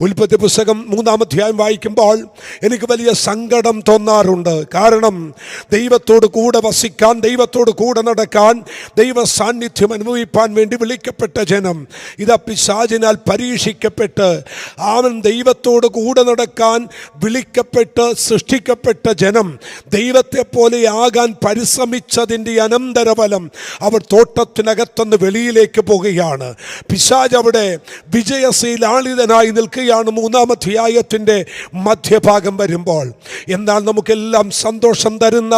ഉൽപ്പത്തി പുസ്തകം 3-ാം അധ്യായം വായിക്കുമ്പോൾ എനിക്ക് വലിയ സങ്കടം തോന്നാറുണ്ട്. കാരണം ദൈവത്തോട് കൂടെ വസിക്കാൻ, ദൈവത്തോട് കൂടെ നടക്കാൻ, ദൈവ സാന്നിധ്യം അനുഭവിപ്പാൻ വേണ്ടി വിളിക്കപ്പെട്ട ജനം ഇതാ പിശാചിനാൽ പരീക്ഷിക്കപ്പെട്ട്, അവൻ ദൈവത്തോട് കൂടെ നടക്കാൻ വിളിക്കപ്പെട്ട് സൃഷ്ടിക്കപ്പെട്ട ജനം ദൈവത്തെ പോലെ ആകാൻ പരിശ്രമിച്ചതിൻ്റെ അനന്തരഫലം അവർ തോട്ടത്തിനകത്തുനിന്ന് വെളിയിലേക്ക് പോകുകയാണ്. പിശാച് അവിടെ വിജയശീലാളിതനായി നിൽക്കുക 3-ാം അധ്യായത്തിൻ്റെ മധ്യഭാഗം വരുമ്പോൾ. എന്നാൽ നമുക്കെല്ലാം സന്തോഷം തരുന്ന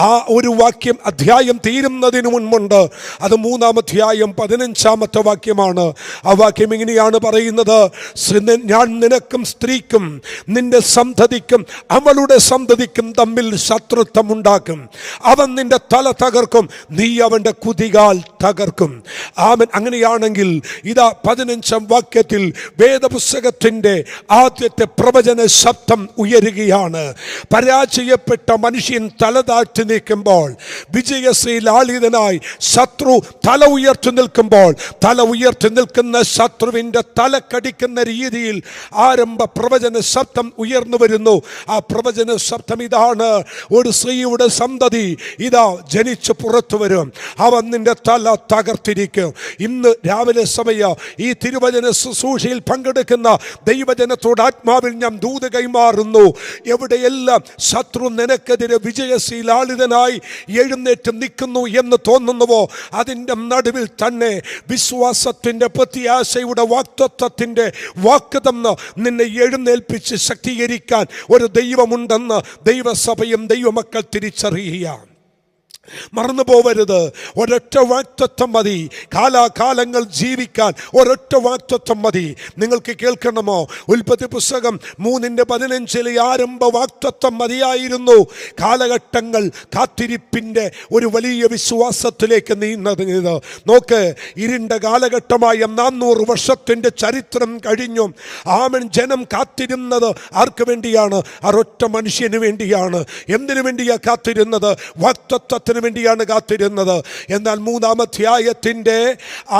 ആ ഒരു വാക്യം അധ്യായം തീരുന്നതിന് മുൻപുണ്ട്. അത് 3-ാം അധ്യായം 15-ാമത്തെ വാക്യമാണ്. ആ വാക്യം ഇങ്ങനെയാണ് പറയുന്നത്: ഞാൻ നിനക്കും സ്ത്രീക്കും നിന്റെ സന്തതിക്കും അവളുടെ സന്തതിക്കും തമ്മിൽ ശത്രുത്വം ഉണ്ടാക്കും. അവൻ നിന്റെ തല തകർക്കും, നീ അവൻ്റെ കുതികാൽ തകർക്കും. ആമേൻ. അങ്ങനെയാണെങ്കിൽ ഇതാ 15-ാം വാക്യത്തിൽ വേദപുസ്തകത്തിൽ ആദ്യത്തെ പ്രവചന ശബ്ദം ഉയരുകയാണ്. പരാജയപ്പെട്ട മനുഷ്യൻ തല താഴ്ത്തി നിൽക്കുമ്പോൾ, വിജയശീലാളിതനായി ശത്രു തല ഉയർത്തി നിൽക്കുമ്പോൾ, തല ഉയർത്തി നിൽക്കുന്ന ശത്രുവിൻ്റെ തല കടിക്കുന്ന രീതിയിൽ ആരംഭ പ്രവചന ശബ്ദം ഉയർന്നു വരുന്നു. ആ പ്രവചന ശബ്ദം ഇതാണ്: ഒരു സ്ത്രീയുടെ സന്തതി ഇതാ ജനിച്ച് പുറത്തു വരും, അവൻ നിന്റെ തല തകർത്തിരിക്കും. ഇന്ന് രാവിലെ സമയം ഈ തിരുവചന ശുശ്രൂഷയിൽ പങ്കെടുക്കുന്ന ദൈവജനത്തോട് ആത്മാവിൽ ഞാൻ ദൂത് കൈമാറുന്നു. എവിടെയെല്ലാം ശത്രു നിനക്കെതിരെ വിജയശീലാളിതനായി എഴുന്നേറ്റ് നിൽക്കുന്നു എന്ന് തോന്നുന്നുവോ, അതിൻ്റെ നടുവിൽ തന്നെ വിശ്വാസത്തിൻ്റെ പ്രത്യാശയുടെ വാഗ്ദത്തത്തിൻ്റെ വാക്ക് തന്ന് നിന്നെ എഴുന്നേൽപ്പിച്ച് ശക്തീകരിക്കാൻ ഒരു ദൈവമുണ്ടെന്ന് ദൈവസഭയും ദൈവമക്കൾ തിരിച്ചറിയുക. മറന്നു പോവരുത്. ഒരൊറ്റ വാഗ്ദത്തം മതി കാലാകാലങ്ങൾ ജീവിക്കാൻ. ഒരൊറ്റ വാഗ്ദത്തം മതി. നിങ്ങൾക്ക് കേൾക്കണമോ? ഉൽപ്പത്തി പുസ്തകം 3:15 ആരംഭ വാഗ്ദത്തം മതിയായിരുന്നു കാലഘട്ടങ്ങൾ കാത്തിരിപ്പിൻ്റെ ഒരു വലിയ വിശ്വാസത്തിലേക്ക് നീങ്ങുന്നത്. നോക്ക്, ഇരുണ്ട കാലഘട്ടമായ 400 വർഷത്തിൻ്റെ ചരിത്രം കഴിഞ്ഞു. ആമൻ. ജനം കാത്തിരുന്നത് ആർക്ക് വേണ്ടിയാണ്? ഒരൊറ്റ മനുഷ്യന് വേണ്ടിയാണ്. എന്തിനു വേണ്ടിയാണ് കാത്തിരുന്നത്? വാഗ്ദത്തത്തിന് വേണ്ടിയാണ് കാത്തിരുന്നത്. എന്നാൽ 3-ാം അധ്യായത്തിൻ്റെ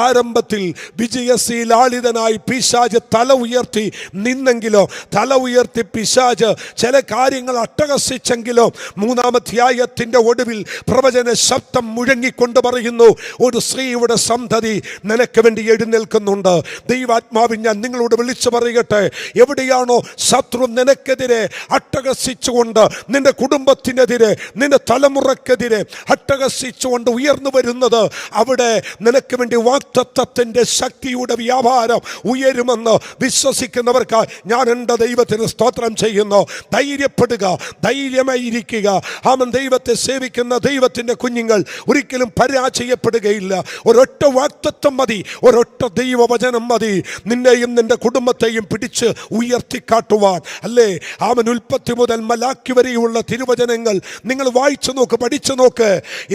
ആരംഭത്തിൽ വിജയശീലാളിതനായി പിശാച് തല ഉയർത്തി നിന്നെങ്കിലോ, തല ഉയർത്തി പിശാച് ചില കാര്യങ്ങൾ അട്ടഹസിച്ചെങ്കിലോ, 3-ാം അധ്യായത്തിൻ്റെ ഒടുവിൽ പ്രവചന ശബ്ദം മുഴങ്ങിക്കൊണ്ട് പറയുന്നു: ഒരു സ്ത്രീയുടെ സന്തതി നിനക്ക് വേണ്ടി എഴുന്നേൽക്കുന്നുണ്ട്. ദൈവാത്മാവിൽ ഞാൻ നിങ്ങളോട് വിളിച്ചു പറയട്ടെ, എവിടെയാണോ ശത്രു നിനക്കെതിരെ അട്ടഹസിച്ചുകൊണ്ട്, നിന്റെ കുടുംബത്തിനെതിരെ, നിന്റെ തലമുറക്കെതിരെ അട്ടഹസിച്ചുകൊണ്ട് ഉയർന്നു വരുന്നത്, അവിടെ നിനക്ക് വേണ്ടി വാഗ്ദത്തത്തിൻ്റെ ശക്തിയുടെ വ്യാപാരം ഉയരുമെന്ന് വിശ്വസിക്കുന്നവർക്ക് ഞാൻ എൻ്റെ ദൈവത്തിന് സ്തോത്രം ചെയ്യുന്നു. ധൈര്യപ്പെടുക, ധൈര്യമായിരിക്കുക. അവൻ ദൈവത്തെ സേവിക്കുന്ന ദൈവത്തിൻ്റെ കുഞ്ഞുങ്ങൾ ഒരിക്കലും പരാജയപ്പെടുകയില്ല. ഒരൊറ്റ വാഗ്ദത്തം മതി, ഒരൊറ്റ ദൈവവചനം മതി നിന്നെയും നിന്റെ കുടുംബത്തെയും പിടിച്ച് ഉയർത്തിക്കാട്ടുവാൻ. അല്ലേ? അവൻ ഉൽപ്പത്തി മുതൽ മലാക്കി വരെയുള്ള തിരുവചനങ്ങൾ നിങ്ങൾ വായിച്ചു നോക്ക്, പഠിച്ചു നോക്ക്.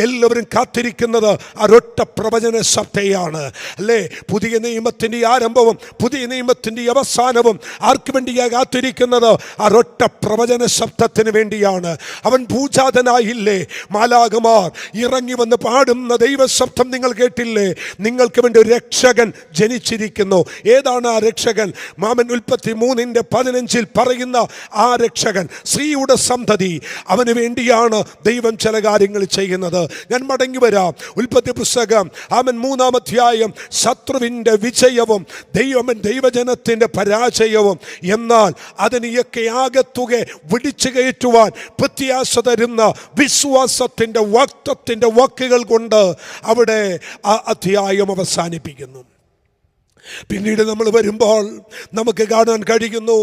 എല്ലാവരും കാത്തിരിക്കുന്നത് ഒരൊറ്റ പ്രവചന ശബ്ദയാണ്. അല്ലേ? പുതിയ നിയമത്തിൻ്റെ ആരംഭവും പുതിയ നിയമത്തിൻ്റെ അവസാനവും ആർക്ക് വേണ്ടിയാണ് കാത്തിരിക്കുന്നത്? ഒരൊറ്റ പ്രവചന ശബ്ദത്തിന് വേണ്ടിയാണ്. അവൻ ഭൂജാതനായില്ലേ? മാലാഖമാർ ഇറങ്ങി വന്ന് പാടുന്ന ദൈവശബ്ദം നിങ്ങൾ കേട്ടില്ലേ? നിങ്ങൾക്ക് വേണ്ടി ഒരു രക്ഷകൻ ജനിച്ചിരിക്കുന്നു. ഏതാണ് ആ രക്ഷകൻ? മാമൻ ഉൽപ്പത്തി 3:15 പറയുന്ന ആ രക്ഷകൻ സ്ത്രീയുടെ സന്തതി. അവന് വേണ്ടിയാണ് ദൈവം ചില കാര്യങ്ങൾ ചെയ്യുന്നത്. ഞാൻ മടങ്ങി വരാം. ഉൽപ്പത്തി പുസ്തകം 3-ാം അധ്യായം ശത്രുവിൻ്റെ വിജയവും ദൈവജനത്തിൻ്റെ പരാജയവും. എന്നാൽ അതിനെയൊക്കെ ആകത്തുക വിടിച്ചു കയറ്റുവാൻ പ്രത്യാശ തരുന്ന വിശ്വാസത്തിൻ്റെ വാഗ്ദത്തത്തിൻ്റെ വാക്കുകൾ കൊണ്ട് അവിടെ ആ അധ്യായം അവസാനിപ്പിക്കുന്നു. പിന്നീട് നമ്മൾ വരുമ്പോൾ നമുക്ക് കാണാൻ കഴിയുന്നു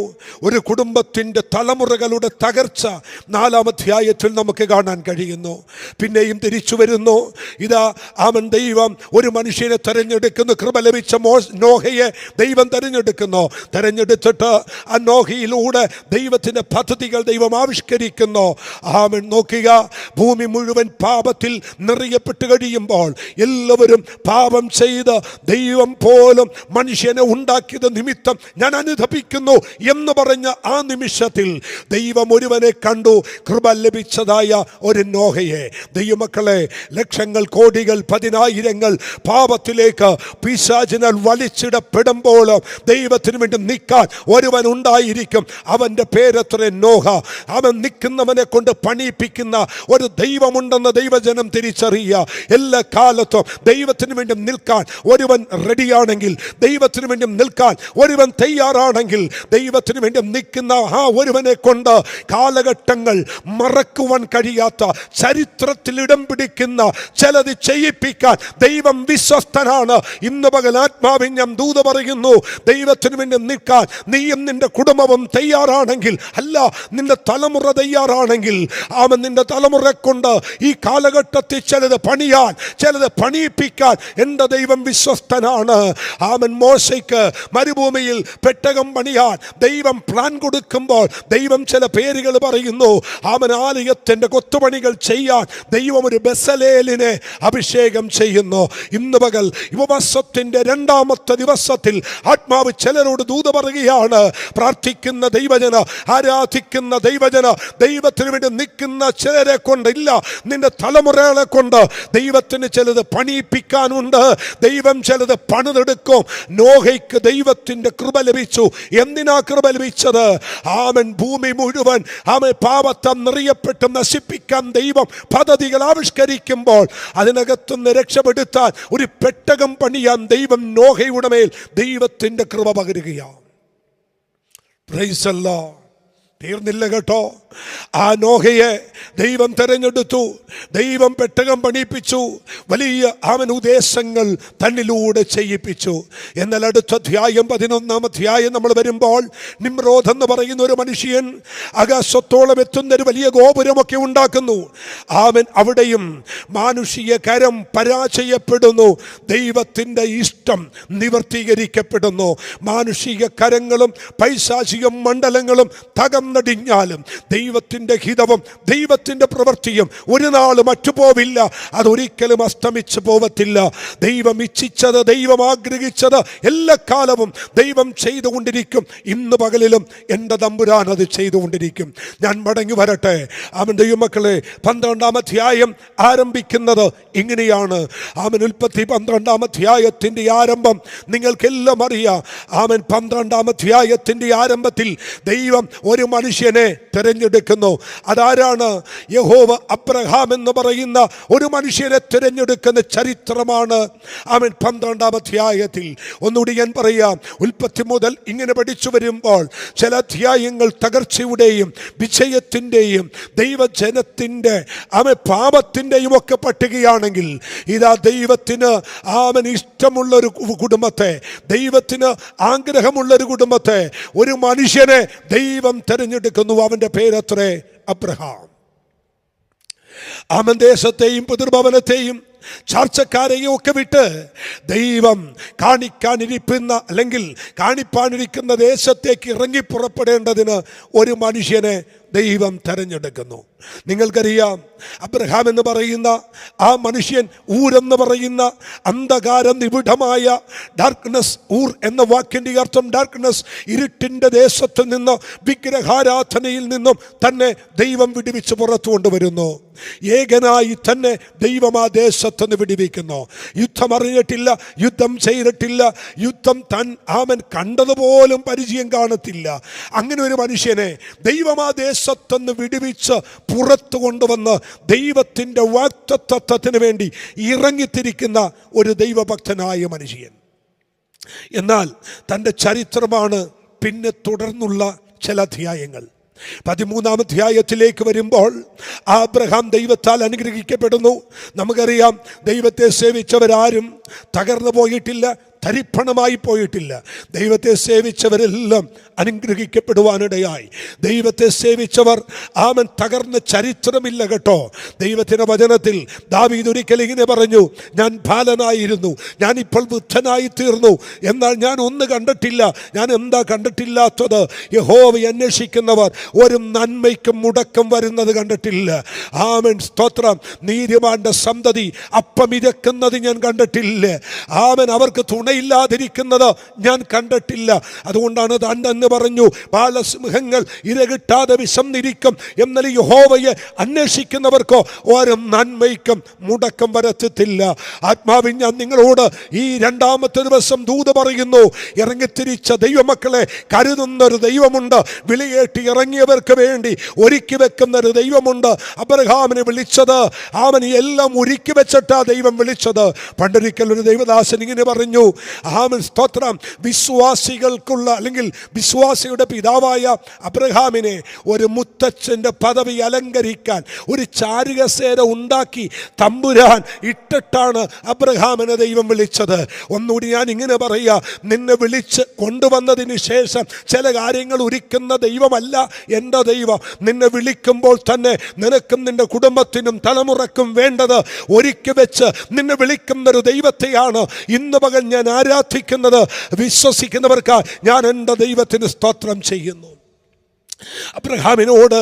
ഒരു കുടുംബത്തിൻ്റെ തലമുറകളുടെ തകർച്ച 4-ാം അധ്യായത്തിൽ നമുക്ക് കാണാൻ കഴിയുന്നു. പിന്നെയും തിരിച്ചു വരുന്നു. ഇതാ അവൻ ദൈവം ഒരു മനുഷ്യനെ തെരഞ്ഞെടുക്കുന്നു. കൃപ ലഭിച്ച നോഹയെ ദൈവം തെരഞ്ഞെടുത്തിട്ട് ആ നോഹയിലൂടെ ദൈവത്തിൻ്റെ പദ്ധതികൾ ദൈവം ആവിഷ്കരിക്കുന്നു. അവൻ നോക്കുക, ഭൂമി മുഴുവൻ പാപത്തിൽ നിറയപ്പെട്ട് കഴിയുമ്പോൾ, എല്ലാവരും പാപം ചെയ്ത് ദൈവം പോലും മനുഷ്യനെ ഉണ്ടാക്കിയത് നിമിത്തം ഞാൻ അനുതപിക്കുന്നു എന്ന് പറഞ്ഞ ആ നിമിഷത്തിൽ ദൈവം ഒരുവനെ കണ്ടു, കൃപ ലഭിച്ചതായ ഒരു നോഹയെ. ദൈവമക്കളെ, ലക്ഷങ്ങൾ, കോടികൾ, പതിനായിരങ്ങൾ പാപത്തിലേക്ക് പിശാചിനാൽ വലിച്ചിടപ്പെടുമ്പോൾ ദൈവത്തിന് വേണ്ടി നിൽക്കാൻ ഒരുവൻ ഉണ്ടായിരിക്കും. അവൻ്റെ പേരത്ര നോഹ. അവൻ നിൽക്കുന്നവനെ കൊണ്ട് പണിയിപ്പിക്കുന്ന ഒരു ദൈവമുണ്ടെന്ന് ദൈവജനം തിരിച്ചറിയുക. എല്ലാ കാലത്തും ദൈവത്തിന് വേണ്ടി നിൽക്കാൻ ഒരുവൻ റെഡിയാണെങ്കിൽ, ദൈവത്തിന് വേണ്ടി നിൽക്കാൻ ഒരുവൻ തയ്യാറാണെങ്കിൽ, ദൈവത്തിന് വേണ്ടി നിൽക്കുന്ന ആ ഒരുവനെ കൊണ്ട് കാലഘട്ടങ്ങൾ മറക്കുവാൻ കഴിയാത്ത, ചരിത്രത്തിൽ ഇടം പിടിക്കുന്ന ചിലത് ചെയ്യിപ്പിക്കാൻ ദൈവം വിശ്വസ്തനാണ്. ഇന്ന് പകൽ ആത്മാവിൽ ഞാൻ ദൂത പറയുന്നു, ദൈവത്തിന് വേണ്ടി നിൽക്കാൻ നീയും നിന്റെ കുടുംബവും തയ്യാറാണെങ്കിൽ, അല്ല നിന്റെ തലമുറ തയ്യാറാണെങ്കിൽ, അവൻ നിന്റെ തലമുറ കൊണ്ട് ഈ കാലഘട്ടത്തിൽ ചിലത് പണിയാൻ, ചിലത് പണിയിപ്പിക്കാൻ എൻ്റെ ദൈവം വിശ്വസ്തനാണ്. അവൻ മോശയ്ക്ക് മരുഭൂമിയിൽ പെട്ടകം പണിയാൻ ദൈവം പ്ലാൻ കൊടുക്കുമ്പോൾ ദൈവം ചില പേരുകൾ പറയുന്നു. അവൻ ആലയത്തിൻ്റെ കൊത്തുപണികൾ ചെയ്യാൻ ദൈവം ഒരു ബെസലേലിനെ അഭിഷേകം ചെയ്യുന്നു. ഇന്ന് പകൽ ഉപവാസത്തിൻ്റെ 2ാമത്തെ ദിവസത്തിൽ ആത്മാവ് ചിലരോട് ദൂത പറയുകയാണ്. പ്രാർത്ഥിക്കുന്ന ദൈവജന, ആരാധിക്കുന്ന ദൈവജന, ദൈവത്തിന് വേണ്ടി നിൽക്കുന്ന ചിലരെ കൊണ്ടില്ല, നിന്റെ തലമുറകളെ കൊണ്ട് ദൈവത്തിന് ചിലത് പണിയിപ്പിക്കാനുണ്ട്. ദൈവം ചിലത് പണിതെടുക്കും. നോഹയ്ക്ക് ദൈവത്തിൻ്റെ കൃപ ലഭിച്ചു. എന്തിനാ കൃപ ലഭിച്ചത്? ആമൻ ഭൂമി മുഴുവൻ പാപത്താൽ നിറയപ്പെട്ട് നശിപ്പിക്കാൻ ദൈവം പദ്ധതികൾ ആവിഷ്കരിക്കുമ്പോൾ അതിനകത്തുനിന്ന് രക്ഷപ്പെടുത്താൻ ഒരു പെട്ടകം പണിയാൻ ദൈവം നോഹയുടെ മേൽ ദൈവത്തിൻ്റെ കൃപ പകരുകയാണ്. Price the Lord. തീർന്നില്ല കേട്ടോ. ആ നോഹയെ ദൈവം തെരഞ്ഞെടുത്തു. ദൈവം പെട്ടകം പണിയിപ്പിച്ചു. വലിയ അവൻ ഉദ്ദേശങ്ങൾ തന്നിലൂടെ ചെയ്യിപ്പിച്ചു. എന്നാൽ അടുത്ത അധ്യായം 11-ാം അധ്യായം നമ്മൾ വരുമ്പോൾ, നിമ്രോദ് എന്ന് പറയുന്ന ഒരു മനുഷ്യൻ ആകാശത്തോളം എത്തുന്ന ഒരു വലിയ ഗോപുരമൊക്കെ ഉണ്ടാക്കുന്നു. അവൻ അവിടെയും മാനുഷിക കരം പരാജയപ്പെടുന്നു. ദൈവത്തിൻ്റെ ഇഷ്ടം നിവർത്തീകരിക്കപ്പെടുന്നു. മാനുഷിക കരങ്ങളും പൈശാചിക മണ്ഡലങ്ങളും തകർന്നടിഞ്ഞാലും ദൈവത്തിൻ്റെ ഹിതവും ദൈവത്തിൻ്റെ പ്രവൃത്തിയും ഒരു നാളും അറ്റുപോവില്ല. അതൊരിക്കലും അസ്തമിച്ചു പോവത്തില്ല. ദൈവം ഇച്ഛിച്ചത്, ദൈവം ആഗ്രഹിച്ചത് എല്ലാ കാലവും ദൈവം ചെയ്തുകൊണ്ടിരിക്കും. ഇന്ന് പകലിലും എൻ്റെ തമ്പുരാൻ അത് ചെയ്തുകൊണ്ടിരിക്കും. ഞാൻ മടങ്ങി വരട്ടെ. അവൻ ദൈവമക്കളെ, 12-ാം അധ്യായം ആരംഭിക്കുന്നത് ഇങ്ങനെയാണ്. അവൻ ഉൽപ്പത്തി 12-ാം അധ്യായത്തിൻ്റെ ആരംഭം നിങ്ങൾക്കെല്ലാം അറിയാം. അവൻ 12-ാം അധ്യായത്തിൻ്റെ ആരംഭത്തിൽ ദൈവം ഒരു മനുഷ്യനെ തിരഞ്ഞെടുക്കുന്നു. അതാരാണ്? യഹോവ അബ്രഹാം എന്ന് പറയുന്ന ഒരു മനുഷ്യനെ തിരഞ്ഞെടുക്കുന്ന ചരിത്രമാണ് അവൻ 12-ാം അധ്യായത്തിൽ. ഒന്നുകൂടി ഞാൻ പറയാം. ഉൽപ്പത്തി മുതൽ ഇങ്ങനെ പഠിച്ചു വരുമ്പോൾ ചില അധ്യായങ്ങൾ തകർച്ചയുടെയും വിജയത്തിൻ്റെയും ദൈവജനത്തിൻ്റെ അവൻ പാപത്തിൻ്റെയും ഒക്കെ പട്ടികയാണെങ്കിൽ, ഇതാ ദൈവത്തിന് അവൻ ഇഷ്ടമുള്ളൊരു കുടുംബത്തെ, ദൈവത്തിന് ആഗ്രഹമുള്ളൊരു കുടുംബത്തെ, ഒരു മനുഷ്യനെ ദൈവം തിരഞ്ഞെടുക്കുന്നു. അവൻ്റെ പേരത്രേ അബ്രഹാം. അവൻ ദേശത്തെയും പിതൃഭവനത്തെയും ചാർച്ചക്കാരെയും ഒക്കെ വിട്ട് ദൈവം കാണിക്കാനിരിക്കുന്ന അല്ലെങ്കിൽ കാണിപ്പാനിരിക്കുന്ന ദേശത്തേക്ക് ഇറങ്ങി പുറപ്പെടേണ്ടതിന് ഒരു മനുഷ്യനെ ദൈവം തെരഞ്ഞെടുക്കുന്നു. നിങ്ങൾക്കറിയാം, അബ്രഹാം എന്ന് പറയുന്ന ആ മനുഷ്യൻ ഊരെന്ന് പറയുന്ന അന്ധകാരം നിബിഡമായ ഡാർക്ക്നെസ്, ഊർ എന്ന വാക്കിൻ്റെ അർത്ഥം ഡാർക്ക്നെസ്, ഇരുട്ടിൻ്റെ ദേശത്ത് നിന്ന്, വിഗ്രഹാരാധനയിൽ നിന്നും തന്നെ ദൈവം വിടുവിച്ച് പുറത്തു കൊണ്ടുവരുന്നു. ഏകനായി തന്നെ ദൈവം ആ ദേശത്തുനിന്ന് വിടുവിക്കുന്നു. യുദ്ധം അറിഞ്ഞിട്ടില്ല, യുദ്ധം ചെയ്തിട്ടില്ല, യുദ്ധം അവൻ കണ്ടതുപോലും പരിചയം കാണത്തില്ല. അങ്ങനെ ഒരു മനുഷ്യനെ ദൈവം ആ ദേശത്തുനിന്ന് വിടുവിച്ച് പുറത്തു കൊണ്ടുവന്ന് ദൈവത്തിൻ്റെ വാഗ്ദത്തത്തിന് വേണ്ടി ഇറങ്ങിത്തിരിക്കുന്ന ഒരു ദൈവഭക്തനായ മനുഷ്യൻ. എന്നാൽ തൻ്റെ ചരിത്രമാണ് പിന്നെ തുടർന്നുള്ള ചില അധ്യായങ്ങൾ. 13-ാം അധ്യായത്തിലേക്ക് വരുമ്പോൾ അബ്രഹാം ദൈവത്താൽ അനുഗ്രഹിക്കപ്പെടുന്നു. നമുക്കറിയാം, ദൈവത്തെ സേവിച്ചവരാരും തകർന്നു പോയിട്ടില്ല, തരിപ്പണമായി പോയിട്ടില്ല. ദൈവത്തെ സേവിച്ചവരെല്ലാം അനുഗ്രഹിക്കപ്പെടുവാനിടയായി. ദൈവത്തെ സേവിച്ചവർ അവൻ തകർന്ന ചരിത്രമില്ല കേട്ടോ. ദൈവത്തിൻ്റെ വചനത്തിൽ ദാവീദ് ഒരിക്കൽ ഇങ്ങനെ പറഞ്ഞു, ഞാൻ ബാലനായിരുന്നു, ഞാനിപ്പോൾ വൃദ്ധനായി തീർന്നു, എന്നാൽ ഞാൻ ഒന്ന് കണ്ടിട്ടില്ല. ഞാൻ എന്താ കണ്ടിട്ടില്ലാത്തത്? യഹോവ അന്വേഷിക്കുന്നവർ ഒരു നന്മയ്ക്കും മുടക്കം വരുന്നത് കണ്ടിട്ടില്ല. ആമേൻ, സ്തോത്രം. നീതിമാന്റെ സന്തതി അപ്പം ഇരക്കുന്നത് ഞാൻ കണ്ടിട്ടില്ല. ആമേൻ, അവർക്ക് തുണ എണ്ണയില്ലാതിരിക്കുന്നത് ഞാൻ കണ്ടിട്ടില്ല. അതുകൊണ്ടാണ് താൻ തന്നെ പറഞ്ഞു, ബാലസിംഹങ്ങൾ ഇരകിട്ടാതെ വിശന്നിരിക്കും, എന്നാൽ യഹോവയെ അന്വേഷിക്കുന്നവർക്കോ ഒരു നന്മയ്ക്കും മുടക്കം വരത്തില്ല. ആത്മാവിൽ ഞാൻ നിങ്ങളോട് ഈ രണ്ടാമത്തെ ദിവസം ദൂത് പറയുന്നു, ഇറങ്ങിത്തിരിച്ച ദൈവമക്കളെ കരുതുന്നൊരു ദൈവമുണ്ട്. വിളിയേറ്റി ഇറങ്ങിയവർക്ക് വേണ്ടി ഒരുക്കി വെക്കുന്നൊരു ദൈവമുണ്ട്. അബ്രഹാമിനെ വിളിച്ചത് അവൻ എല്ലാം ഒരുക്കി വെച്ചിട്ടാ ദൈവം വിളിച്ചത്. പണ്ടൊരിക്കൽ ഒരു ദൈവദാസൻ ഇങ്ങനെ പറഞ്ഞു, ആമൻ സ്തോത്രം, വിശ്വാസികൾക്കുള്ള അല്ലെങ്കിൽ വിശ്വാസിയുടെ പിതാവായ അബ്രഹാമിനെ ഒരു മുത്തച്ഛൻ്റെ പദവി അലങ്കരിക്കാൻ ഒരു ചാരുകസേര ഉണ്ടാക്കി തമ്പുരാൻ ഇട്ടിട്ടാണ് അബ്രഹാമിനെ ദൈവം വിളിച്ചത്. ഒന്നുകൂടി ഞാൻ ഇങ്ങനെ പറയുക, നിന്നെ വിളിച്ച് കൊണ്ടുവന്നതിന് ശേഷം ചില കാര്യങ്ങൾ ഒരുക്കുന്ന ദൈവമല്ല എൻ്റെ ദൈവം. നിന്നെ വിളിക്കുമ്പോൾ തന്നെ നിനക്കും നിന്റെ കുടുംബത്തിനും തലമുറക്കും വേണ്ടത് ഒരുക്കി വെച്ച് നിന്നെ വിളിക്കുന്നൊരു ദൈവത്തെയാണ് ഇന്ന് പകൽ ഞാൻ ആരാധിക്കുന്നത്. വിശ്വസിക്കുന്നവർക്ക് ഞാൻ എൻ്റെ ദൈവത്തിന് സ്തോത്രം ചെയ്യുന്നു. അബ്രഹാമിനോട്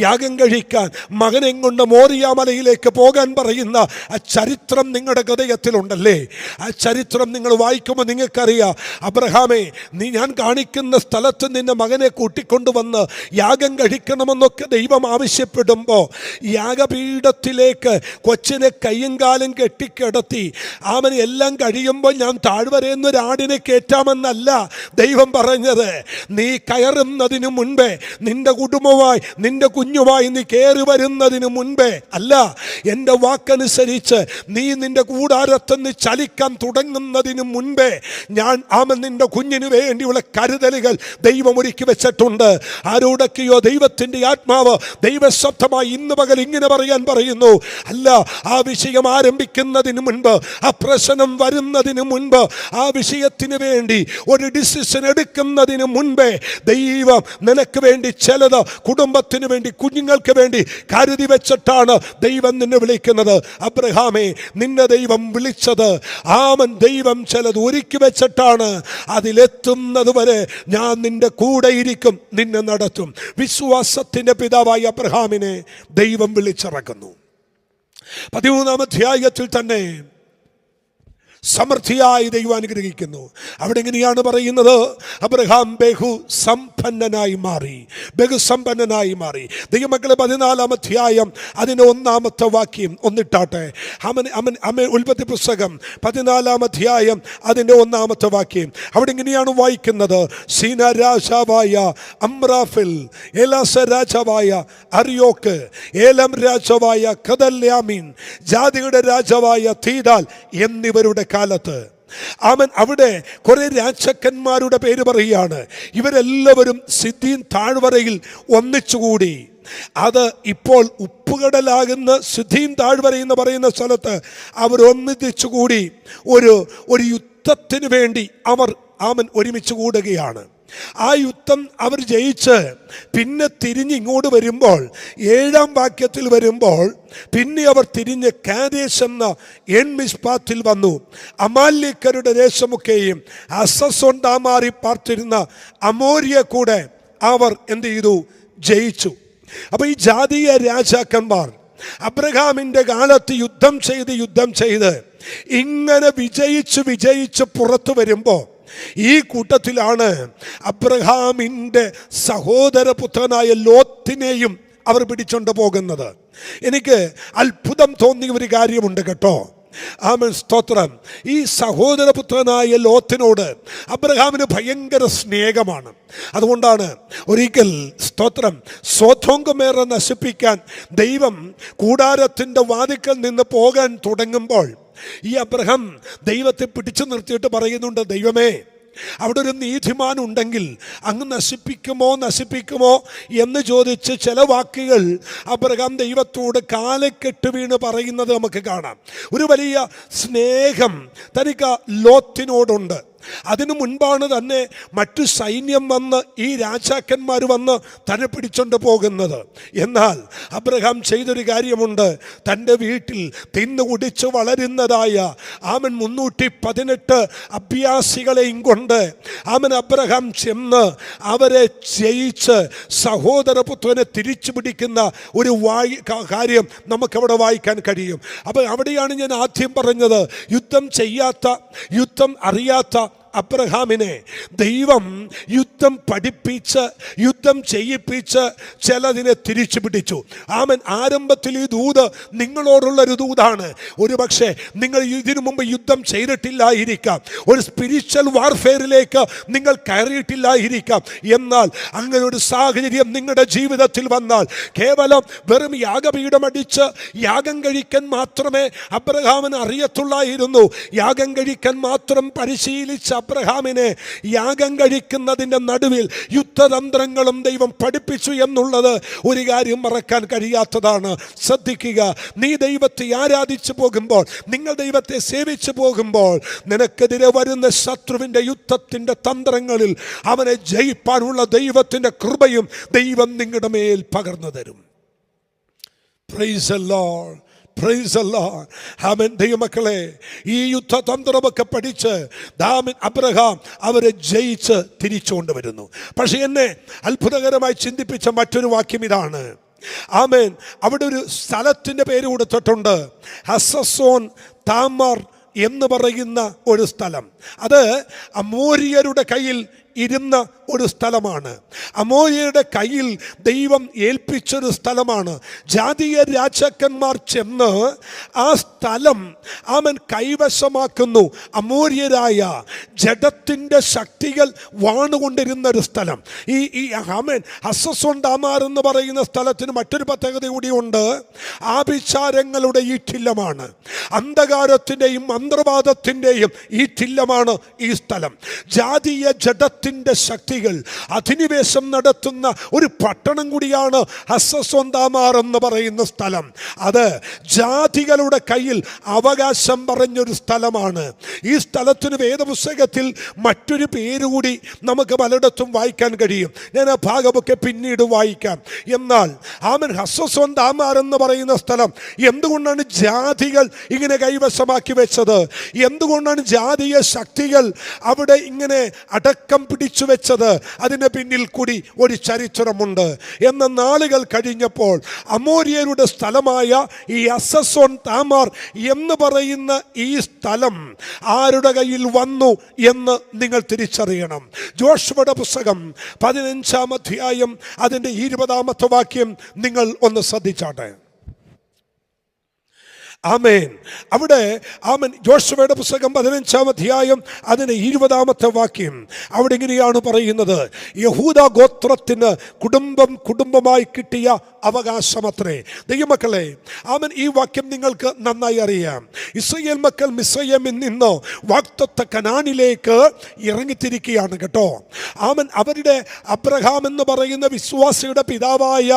യാഗം കഴിക്കാൻ മകനെ കൊണ്ട് മോറിയ മലയിലേക്ക് പോകാൻ പറയുന്ന ആ ചരിത്രം നിങ്ങളുടെ ഹൃദയത്തിലുണ്ടല്ലേ? ആ ചരിത്രം നിങ്ങൾ വായിക്കുമ്പോൾ നിങ്ങൾക്കറിയാം, അബ്രഹാമേ, നീ ഞാൻ കാണിക്കുന്ന സ്ഥലത്ത് നിന്റെ മകനെ കൂട്ടിക്കൊണ്ടുവന്ന് യാഗം കഴിക്കണമെന്നൊക്കെ ദൈവം ആവശ്യപ്പെടുമ്പോൾ യാഗപീഠത്തിലേക്ക് കൊച്ചിനെ കയ്യും കാലും കെട്ടിക്കിടത്തി അവന് എല്ലാം കഴിയുമ്പോൾ ഞാൻ താഴ്വരയെന്നൊരാടിനെ കയറ്റാമെന്നല്ല ദൈവം പറഞ്ഞത്. നീ കയറുന്നതിന് മുൻപേ, നിന്റെ കുടുംബമായി നിന്റെ കുഞ്ഞുമായി നീ കയറി വരുന്നതിന് മുൻപേ അല്ല, എൻ്റെ വാക്കനുസരിച്ച് നീ നിന്റെ കൂടാരത്തിന് ചലിക്കാൻ തുടങ്ങുന്നതിന് മുൻപേ ഞാൻ നിന്റെ കുഞ്ഞിന് വേണ്ടിയുള്ള കരുതലുകൾ ദൈവം ഒരുക്കി വെച്ചിട്ടുണ്ട്. ആരോടൊക്കെയോ ദൈവത്തിൻ്റെ ആത്മാവ് ദൈവശബ്ദമായി ഇന്ന് പകൽ ഇങ്ങനെ പറയാൻ പറയുന്നു, അല്ല, ആ വിഷയം ആരംഭിക്കുന്നതിന് മുൻപ്, ആ പ്രശ്നം വരുന്നതിന് മുൻപ്, ആ വിഷയത്തിന് വേണ്ടി ഒരു ഡിസിഷൻ എടുക്കുന്നതിന് മുൻപേ ദൈവം നിനക്ക് വേണ്ടി ചിലത് കുടുംബത്തിന് വേണ്ടി, കുഞ്ഞുങ്ങൾക്ക് വേണ്ടി കരുതി വെച്ചിട്ടാണ് ദൈവം നിന്നെ വിളിക്കുന്നത്. അബ്രഹാമേ, നിന്നെ ദൈവം വിളിച്ചത് ദൈവം ചിലത് ഒരുക്കി വെച്ചിട്ടാണ്. അതിലെത്തുന്നത് വരെ ഞാൻ നിന്റെ കൂടെ ഇരിക്കും, നിന്നെ നടത്തും. വിശ്വാസത്തിന്റെ പിതാവായ അബ്രഹാമിനെ ദൈവം വിളിച്ചിറക്കുന്നു. 13-ാം അധ്യായത്തിൽ തന്നെ സമൃദ്ധിയായി ദൈവം അനുഗ്രഹിക്കുന്നു. അവിടെ എങ്ങനെയാണ് പറയുന്നത്? അബ്രഹാം ബഹുസമ്പന്നനായി മാറി, ബഹുസമ്പന്നനായി മാറി. ദൈവമക്കളെ, 14-ാം അധ്യായം അതിൻ്റെ 1-ാമത്തെ വാക്യം ഒന്നിട്ടാട്ടെ. ഉൽപ്പത്തി പുസ്തകം 14-ാം അധ്യായം അതിൻ്റെ 1-ാമത്തെ വാക്യം. അവിടെ എങ്ങനെയാണ് വായിക്കുന്നത്? സീന രാജാവായ അമ്രാഫിൽ, ഏലാസ രാജാവായ അരിയോക്ക്, ഏലം രാജാവായ കദല്യാമീൻ, ജാതിയുടെ രാജാവായ തീദാൽ എന്നിവരുടെ കാലത്ത് അവിടെ കുറെ രാജാക്കന്മാരുടെ പേര് പറയുകയാണ്. ഇവരെല്ലാവരും സിദ്ദീം താഴ്വരയിൽ ഒന്നിച്ചുകൂടി. അത് ഇപ്പോൾ ഉപ്പുകടലാകുന്ന സിദ്ദീം താഴ്വര എന്ന് പറയുന്ന സ്ഥലത്ത് അവർ ഒന്നിച്ചുകൂടി ഒരു യുദ്ധത്തിന് വേണ്ടി അവർ ഒരുമിച്ച് കൂടുകയാണ്. ആ യുദ്ധം അവർ ജയിച്ച് പിന്നെ തിരിഞ്ഞ് ഇങ്ങോട്ട് വരുമ്പോൾ, 7-ാം വാക്യത്തിൽ വരുമ്പോൾ, പിന്നെ അവർ തിരിഞ്ഞ് കാദേശ് എന്ന എൻമിസ്പാത്തിൽ വന്നു. അമാല്യക്കരുടെ ദേശമൊക്കെയും അസസൊണ്ടാമാറി പാർത്തിരുന്ന അമോരിയെ കൂടെ അവർ എന്ത് ചെയ്തു? ജയിച്ചു. അപ്പൊ ഈ ജാതീയ രാജാക്കന്മാർ അബ്രഹാമിന്റെ കാലത്ത് യുദ്ധം ചെയ്ത് ഇങ്ങനെ വിജയിച്ച് പുറത്തു വരുമ്പോൾ ഈ കൂട്ടത്തിലാണ് അബ്രഹാമിൻ്റെ സഹോദരപുത്രനായ ലോത്തിനെയും അവർ പിടിച്ചോണ്ട് പോകുന്നത്. എനിക്ക് അത്ഭുതം തോന്നിയ ഒരു കാര്യമുണ്ട് കേട്ടോ. സ്തോത്രം. ഈ സഹോദരപുത്രനായ ലോത്തിനോട് അബ്രഹാമിന് ഭയങ്കര സ്നേഹമാണ്. അതുകൊണ്ടാണ് ഒരിക്കൽ സ്തോത്രം സൊദോം ഗൊമോറ നശിപ്പിക്കാൻ ദൈവം കൂടാരത്തിൻ്റെ വാതിക്കൽ നിന്ന് പോകാൻ തുടങ്ങുമ്പോൾ ഈ അബ്രഹാം ദൈവത്തെ പിടിച്ചു നിർത്തിയിട്ട് പറയുന്നുണ്ട്, ദൈവമേ, അവിടെ ഒരു നീതിമാൻ ഉണ്ടെങ്കിൽ അങ്ങ് നശിപ്പിക്കുമോ എന്ന് ചോദിച്ച് ചില വാക്കുകൾ അബ്രഹാം ദൈവത്തോട് കാലക്കെട്ട് വീണ് പറയുന്നത് നമുക്ക് കാണാം. ഒരു വലിയ സ്നേഹം തനിക്ക് ലോത്തിനോടുണ്ട്. അതിനു മുൻപാണ് തന്നെ മറ്റു സൈന്യം വന്ന് ഈ രാജാക്കന്മാർ വന്ന് തന്നെ പിടിച്ചോണ്ട് പോകുന്നത്. എന്നാൽ അബ്രഹാം ചെയ്തൊരു കാര്യമുണ്ട്. തൻ്റെ വീട്ടിൽ തിന്നു കുടിച്ച് വളരുന്നതായ 318 അഭ്യാസികളെയും കൊണ്ട് അബ്രഹാം ചെന്ന് അവരെ ജയിച്ച് സഹോദരപുത്രനെ തിരിച്ചു പിടിക്കുന്ന ഒരു കാര്യം നമുക്കവിടെ വായിക്കാൻ കഴിയും. അപ്പോൾ അവിടെയാണ് ഞാൻ ആദ്യം പറഞ്ഞത്, യുദ്ധം ചെയ്യാത്ത, യുദ്ധം അറിയാത്ത അബ്രഹാമിനെ ദൈവം യുദ്ധം പഠിപ്പിച്ച്, യുദ്ധം ചെയ്യിപ്പിച്ച് ചിലതിനെ തിരിച്ചു പിടിച്ചു. ആരംഭത്തിൽ ഈ ദൂത് നിങ്ങളോടുള്ളൊരു ദൂതാണ്. ഒരു പക്ഷേ നിങ്ങൾ ഇതിനു മുമ്പ് യുദ്ധം ചെയ്തിട്ടില്ലായിരിക്കാം, ഒരു സ്പിരിച്വൽ വാർഫെയറിലേക്ക് നിങ്ങൾ കയറിയിട്ടില്ലായിരിക്കാം. എന്നാൽ അങ്ങനെ ഒരു സാഹചര്യം നിങ്ങളുടെ ജീവിതത്തിൽ വന്നാൽ കേവലം വെറും യാഗപീഠമടിച്ച് യാഗം കഴിക്കാൻ മാത്രമേ അബ്രഹാമിന് അറിയത്തുള്ളായിരുന്നു. യാഗം കഴിക്കാൻ മാത്രം പരിശീലിച്ച അബ്രഹാമിനെ യാഗം കഴിക്കുന്നതിൻ്റെ നടുവിൽ യുദ്ധതന്ത്രങ്ങളും ദൈവം പഠിപ്പിച്ചു എന്നുള്ളത് ഒരു കാര്യം മറക്കാൻ കഴിയാത്തതാണ്. ശ്രദ്ധിക്കുക, നീ ദൈവത്തെ ആരാധിച്ചു പോകുമ്പോൾ, നിങ്ങൾ ദൈവത്തെ സേവിച്ചു പോകുമ്പോൾ, നിനക്കെതിരെ വരുന്ന ശത്രുവിൻ്റെ യുദ്ധത്തിൻ്റെ തന്ത്രങ്ങളിൽ അവനെ ജയിപ്പാനുള്ള ദൈവത്തിൻ്റെ കൃപയും ദൈവം നിങ്ങളുടെ മേൽ പകർന്നു തരും. Praise the Lord, praise the Lord. Amen. ദൈവമക്കളെ, ഈ യുദ്ധതന്ത്രമൊക്കെ പഠിച്ച് അബ്രഹാം അവരെ ജയിച്ച് തിരിച്ചുകൊണ്ട് വരുന്നു. പക്ഷെ എന്നെ അത്ഭുതകരമായി ചിന്തിപ്പിച്ച മറ്റൊരു വാക്യം ഇതാണ്. ആമേൻ. അവിടെ ഒരു സ്ഥലത്തിൻ്റെ പേര് കൊടുത്തിട്ടുണ്ട്, ഹസസോൻ താമാർ എന്ന് പറയുന്ന ഒരു സ്ഥലം. അത് അമോര്യരുടെ കയ്യിൽ ഇരുന്ന ഒരു സ്ഥലമാണ്. അമോര്യരുടെ കയ്യിൽ ദൈവം ഏൽപ്പിച്ചൊരു സ്ഥലമാണ്. ജാതീയ രാജാക്കന്മാർ ചെന്ന് ആ സ്ഥലം കൈവശമാക്കുന്നു. അമോര്യരായ ജഡത്തിൻ്റെ ശക്തികൾ വാണുകൊണ്ടിരുന്ന ഒരു സ്ഥലം. ഈ ഹസസോൻ താമാർ എന്ന് പറയുന്ന സ്ഥലത്തിന് മറ്റൊരു പ്രത്യേകത കൂടിയുണ്ട്. ആഭിചാരങ്ങളുടെ ഈറ്റില്ലമാണ്, അന്ധകാരത്തിൻ്റെയും മന്ത്രവാദത്തിൻ്റെയും ഈറ്റില്ലമാണ് ഈ സ്ഥലം. ജാതീയ ജഡത്തിൻ്റെ ശക്തികൾ അധിനിവേശം നടത്തുന്ന ഒരു പട്ടണം കൂടിയാണ് ഹസസോൻ താമാർ എന്ന് പറയുന്ന സ്ഥലം. അത് ജാതികളുടെ കയ്യിൽ അവകാശം പറഞ്ഞൊരു സ്ഥലമാണ്. ഈ സ്ഥലത്തിന് വേദപുസ്തകത്തിൽ മറ്റൊരു പേരുകൂടി നമുക്ക് പലയിടത്തും വായിക്കാൻ കഴിയും. ഞാൻ ആ ഭാഗമൊക്കെ പിന്നീട് വായിക്കാം. എന്നാൽ ഹസസോൻ താമാർ എന്ന് പറയുന്ന സ്ഥലം എന്തുകൊണ്ടാണ് ജാതികൾ ഇങ്ങനെ കൈവശമാക്കി വെച്ചത്? എന്തുകൊണ്ടാണ് ജാതീയ ശക്തികൾ അവിടെ ഇങ്ങനെ അടക്കം പിടിച്ചു വെച്ചത്? അതിന് പിന്നിൽ കൂടി ഒരു ചരിത്രമുണ്ട്. എന്ന നാളുകൾ കഴിഞ്ഞപ്പോൾ അമോര്യരുടെ സ്ഥലമായ ഈ ഹസസോൻ താമാർ എന്ന് പറയുന്ന ഈ സ്ഥലം ആരുടെ കയ്യിൽ വന്നു എന്ന് നിങ്ങൾ തിരിച്ചറിയണം. ജോഷുവയുടെ പുസ്തകം 15-ാം അധ്യായം അതിൻ്റെ 20-ാമത്തെ വാക്യം നിങ്ങൾ ഒന്ന് ശ്രദ്ധിച്ചാട്ടെ. ആമേൻ. അവിടെ ജോഷുവയുടെ പുസ്തകം 15-ാം അധ്യായം അതിന് 20-ാമത്തെ വാക്യം അവിടെ ഇങ്ങനെയാണ് പറയുന്നത്, യഹൂദ ഗോത്രത്തിന് കുടുംബമായി കിട്ടിയ അവകാശമത്രേ. ദൈവമക്കളെ, ഈ വാക്യം നിങ്ങൾക്ക് നന്നായി അറിയാം. ഇസ്രായേൽ മക്കൾ മിസ്രയീമിൽ നിന്ന് വാഗ്ദത്ത കനാനിലേക്ക് ഇറങ്ങിത്തിരിക്കുകയാണ് കേട്ടോ. അവരുടെ അബ്രഹാം എന്ന് പറയുന്ന വിശ്വാസിയുടെ പിതാവായ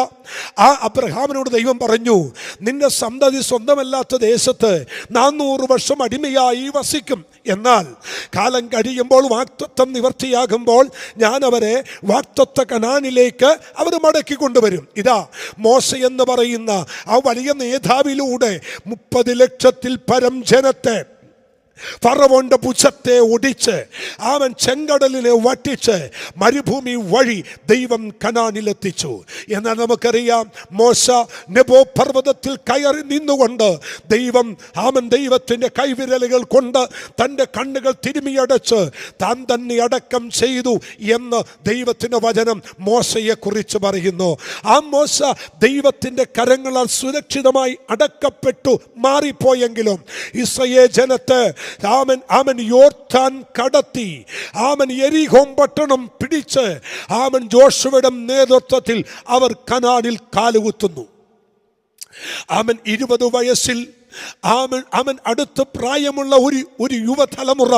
ആ അബ്രഹാമിനോട് ദൈവം പറഞ്ഞു, നിന്റെ സന്തതി സ്വന്തമല്ലാത്ത ദേശത്ത് 400 വർഷം അടിമയായി വസിക്കും. എന്നാൽ കാലം കഴിയുമ്പോൾ വാഗ്ദത്തം നിവർത്തിയാകുമ്പോൾ ഞാൻ അവരെ വാഗ്ദത്ത കനാനിലേക്ക് അവർ മടക്കി കൊണ്ടുവരും. ഇതാ മോശ എന്ന് പറയുന്ന ആ വലിയ നേതാവിലൂടെ 30 ലക്ഷത്തിൽ പരം ജനത്തെ ഫറവോന്റെ ഭുജത്തെ ഒടിച്ച് ചെങ്കടലിനെ വറ്റിച്ച് മരുഭൂമി വഴി ദൈവം കനാനിലെത്തിച്ചു. എന്നാൽ നമുക്കറിയാം, മോശ നെബോ പർവ്വതത്തിൽ കയറി നിന്നുകൊണ്ട് ദൈവത്തിൻ്റെ കൈവിരലുകൾ കൊണ്ട് തൻ്റെ കണ്ണുകൾ തിരുമിയടച്ച് താൻ തന്നെ അടക്കം ചെയ്തു എന്ന് ദൈവത്തിൻ്റെ വചനം മോശയെ കുറിച്ച് പറയുന്നു. ആ മോശ ദൈവത്തിൻ്റെ കരങ്ങളാൽ സുരക്ഷിതമായി അടക്കപ്പെട്ടു മാറിപ്പോയെങ്കിലും ഇസ്രായേൽ ജനത്തെ യോർദാൻ കടത്തി യെരിഹോ പട്ടണം പിടിച്ച് ജോഷുവയുടെ നേതൃത്വത്തിൽ അവർ കനാനിൽ കാലുകുത്തുന്നു. 20 വയസ്സിൽ അവൻ അടുത്ത പ്രായമുള്ള ഒരു യുവതലമുറ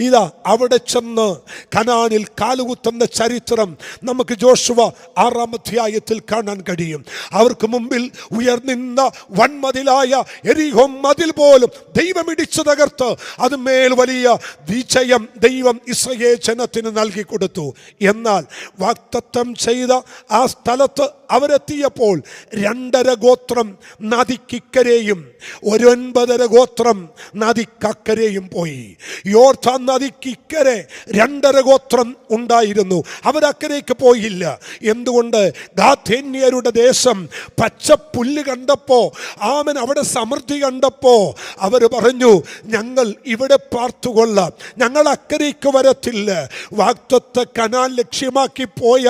ഇതാ അവിടെ ചെന്ന് കനാനിൽ കാലുകുത്തുന്ന ചരിത്രം നമുക്ക് യോശുവ 6-ാം അധ്യായത്തിൽ കാണാൻ കഴിയും. അവർക്ക് മുമ്പിൽ ഉയർന്നിരുന്ന വൻമതിലായ എരിഹോ മതിൽ പോലും ദൈവം ഇടിച്ചു തകർത്ത് അതുമേൽ വലിയ വിജയം ദൈവം ഇസ്രായേൽ ജനത്തിന് നൽകി കൊടുത്തു. എന്നാൽ വാഗ്ദത്തം ചെയ്ത ആ സ്ഥലത്ത് അവരെത്തിയപ്പോൾ 2.5 ഗോത്രം നദിക്കിക്കരെയും 9.5 ഗോത്രം നദിക്കക്കരെയും പോയി. യോർദാൻ നദിക്കിക്കരെ 2.5 ഗോത്രം ഉണ്ടായിരുന്നു, അവരക്കരയ്ക്ക് പോയില്ല. എന്തുകൊണ്ട്? ഗാഥേന്യരുടെ ദേശം പച്ചപ്പുല്ല് കണ്ടപ്പോ, ആമൻ അവിടെ സമൃദ്ധി കണ്ടപ്പോ അവർ പറഞ്ഞു, ഞങ്ങൾ ഇവിടെ പാർത്തുകൊള്ളാം, ഞങ്ങൾ അക്കരയ്ക്ക് വരത്തില്ല. വാഗ്ദത്ത കനാൻ ലക്ഷ്യമാക്കി പോയ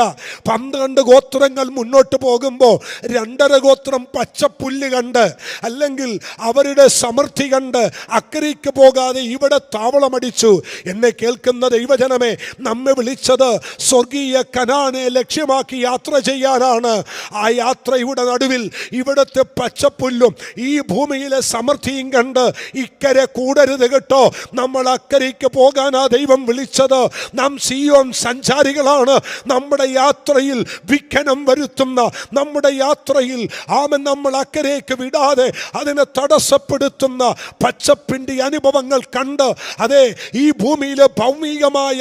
12 ഗോത്രങ്ങൾ മുന്നോട്ട് പോകുമ്പോൾ 2.5 ഗോത്രം പച്ചപ്പുല്ല് കണ്ട്, അല്ലെങ്കിൽ അവരുടെ സമൃദ്ധി കണ്ട് അക്കരയ്ക്ക് പോകാതെ ഇവിടെ താവളമടിച്ചു. എന്നെ കേൾക്കുന്ന ദൈവജനമേ, നമ്മെ വിളിച്ചത് സ്വർഗീയ കനാനെ ലക്ഷ്യമാക്കി യാത്ര ചെയ്യാനാണ്. ആ യാത്രയുടെ നടുവിൽ ഇവിടുത്തെ പച്ചപ്പുല്ലും ഈ ഭൂമിയിലെ സമൃദ്ധിയും കണ്ട് ഇക്കരെ കൂടരുത് കേട്ടോ. നമ്മൾ അക്കരയ്ക്ക് പോകാനാ ദൈവം വിളിച്ചത്. നാം സിയോൻ സഞ്ചാരികളാണ്. നമ്മുടെ യാത്രയിൽ വിഘ്നം വരുത്തുന്ന, നമ്മുടെ യാത്രയിൽ നമ്മൾ അക്കരയ്ക്ക് വിടാതെ അതിനെ തടസ്സപ്പെടുത്തുന്ന പച്ചപ്പിൻ്റെ അനുഭവങ്ങൾ കണ്ട്, അതെ, ഈ ഭൂമിയിലെ ഭൗമികമായ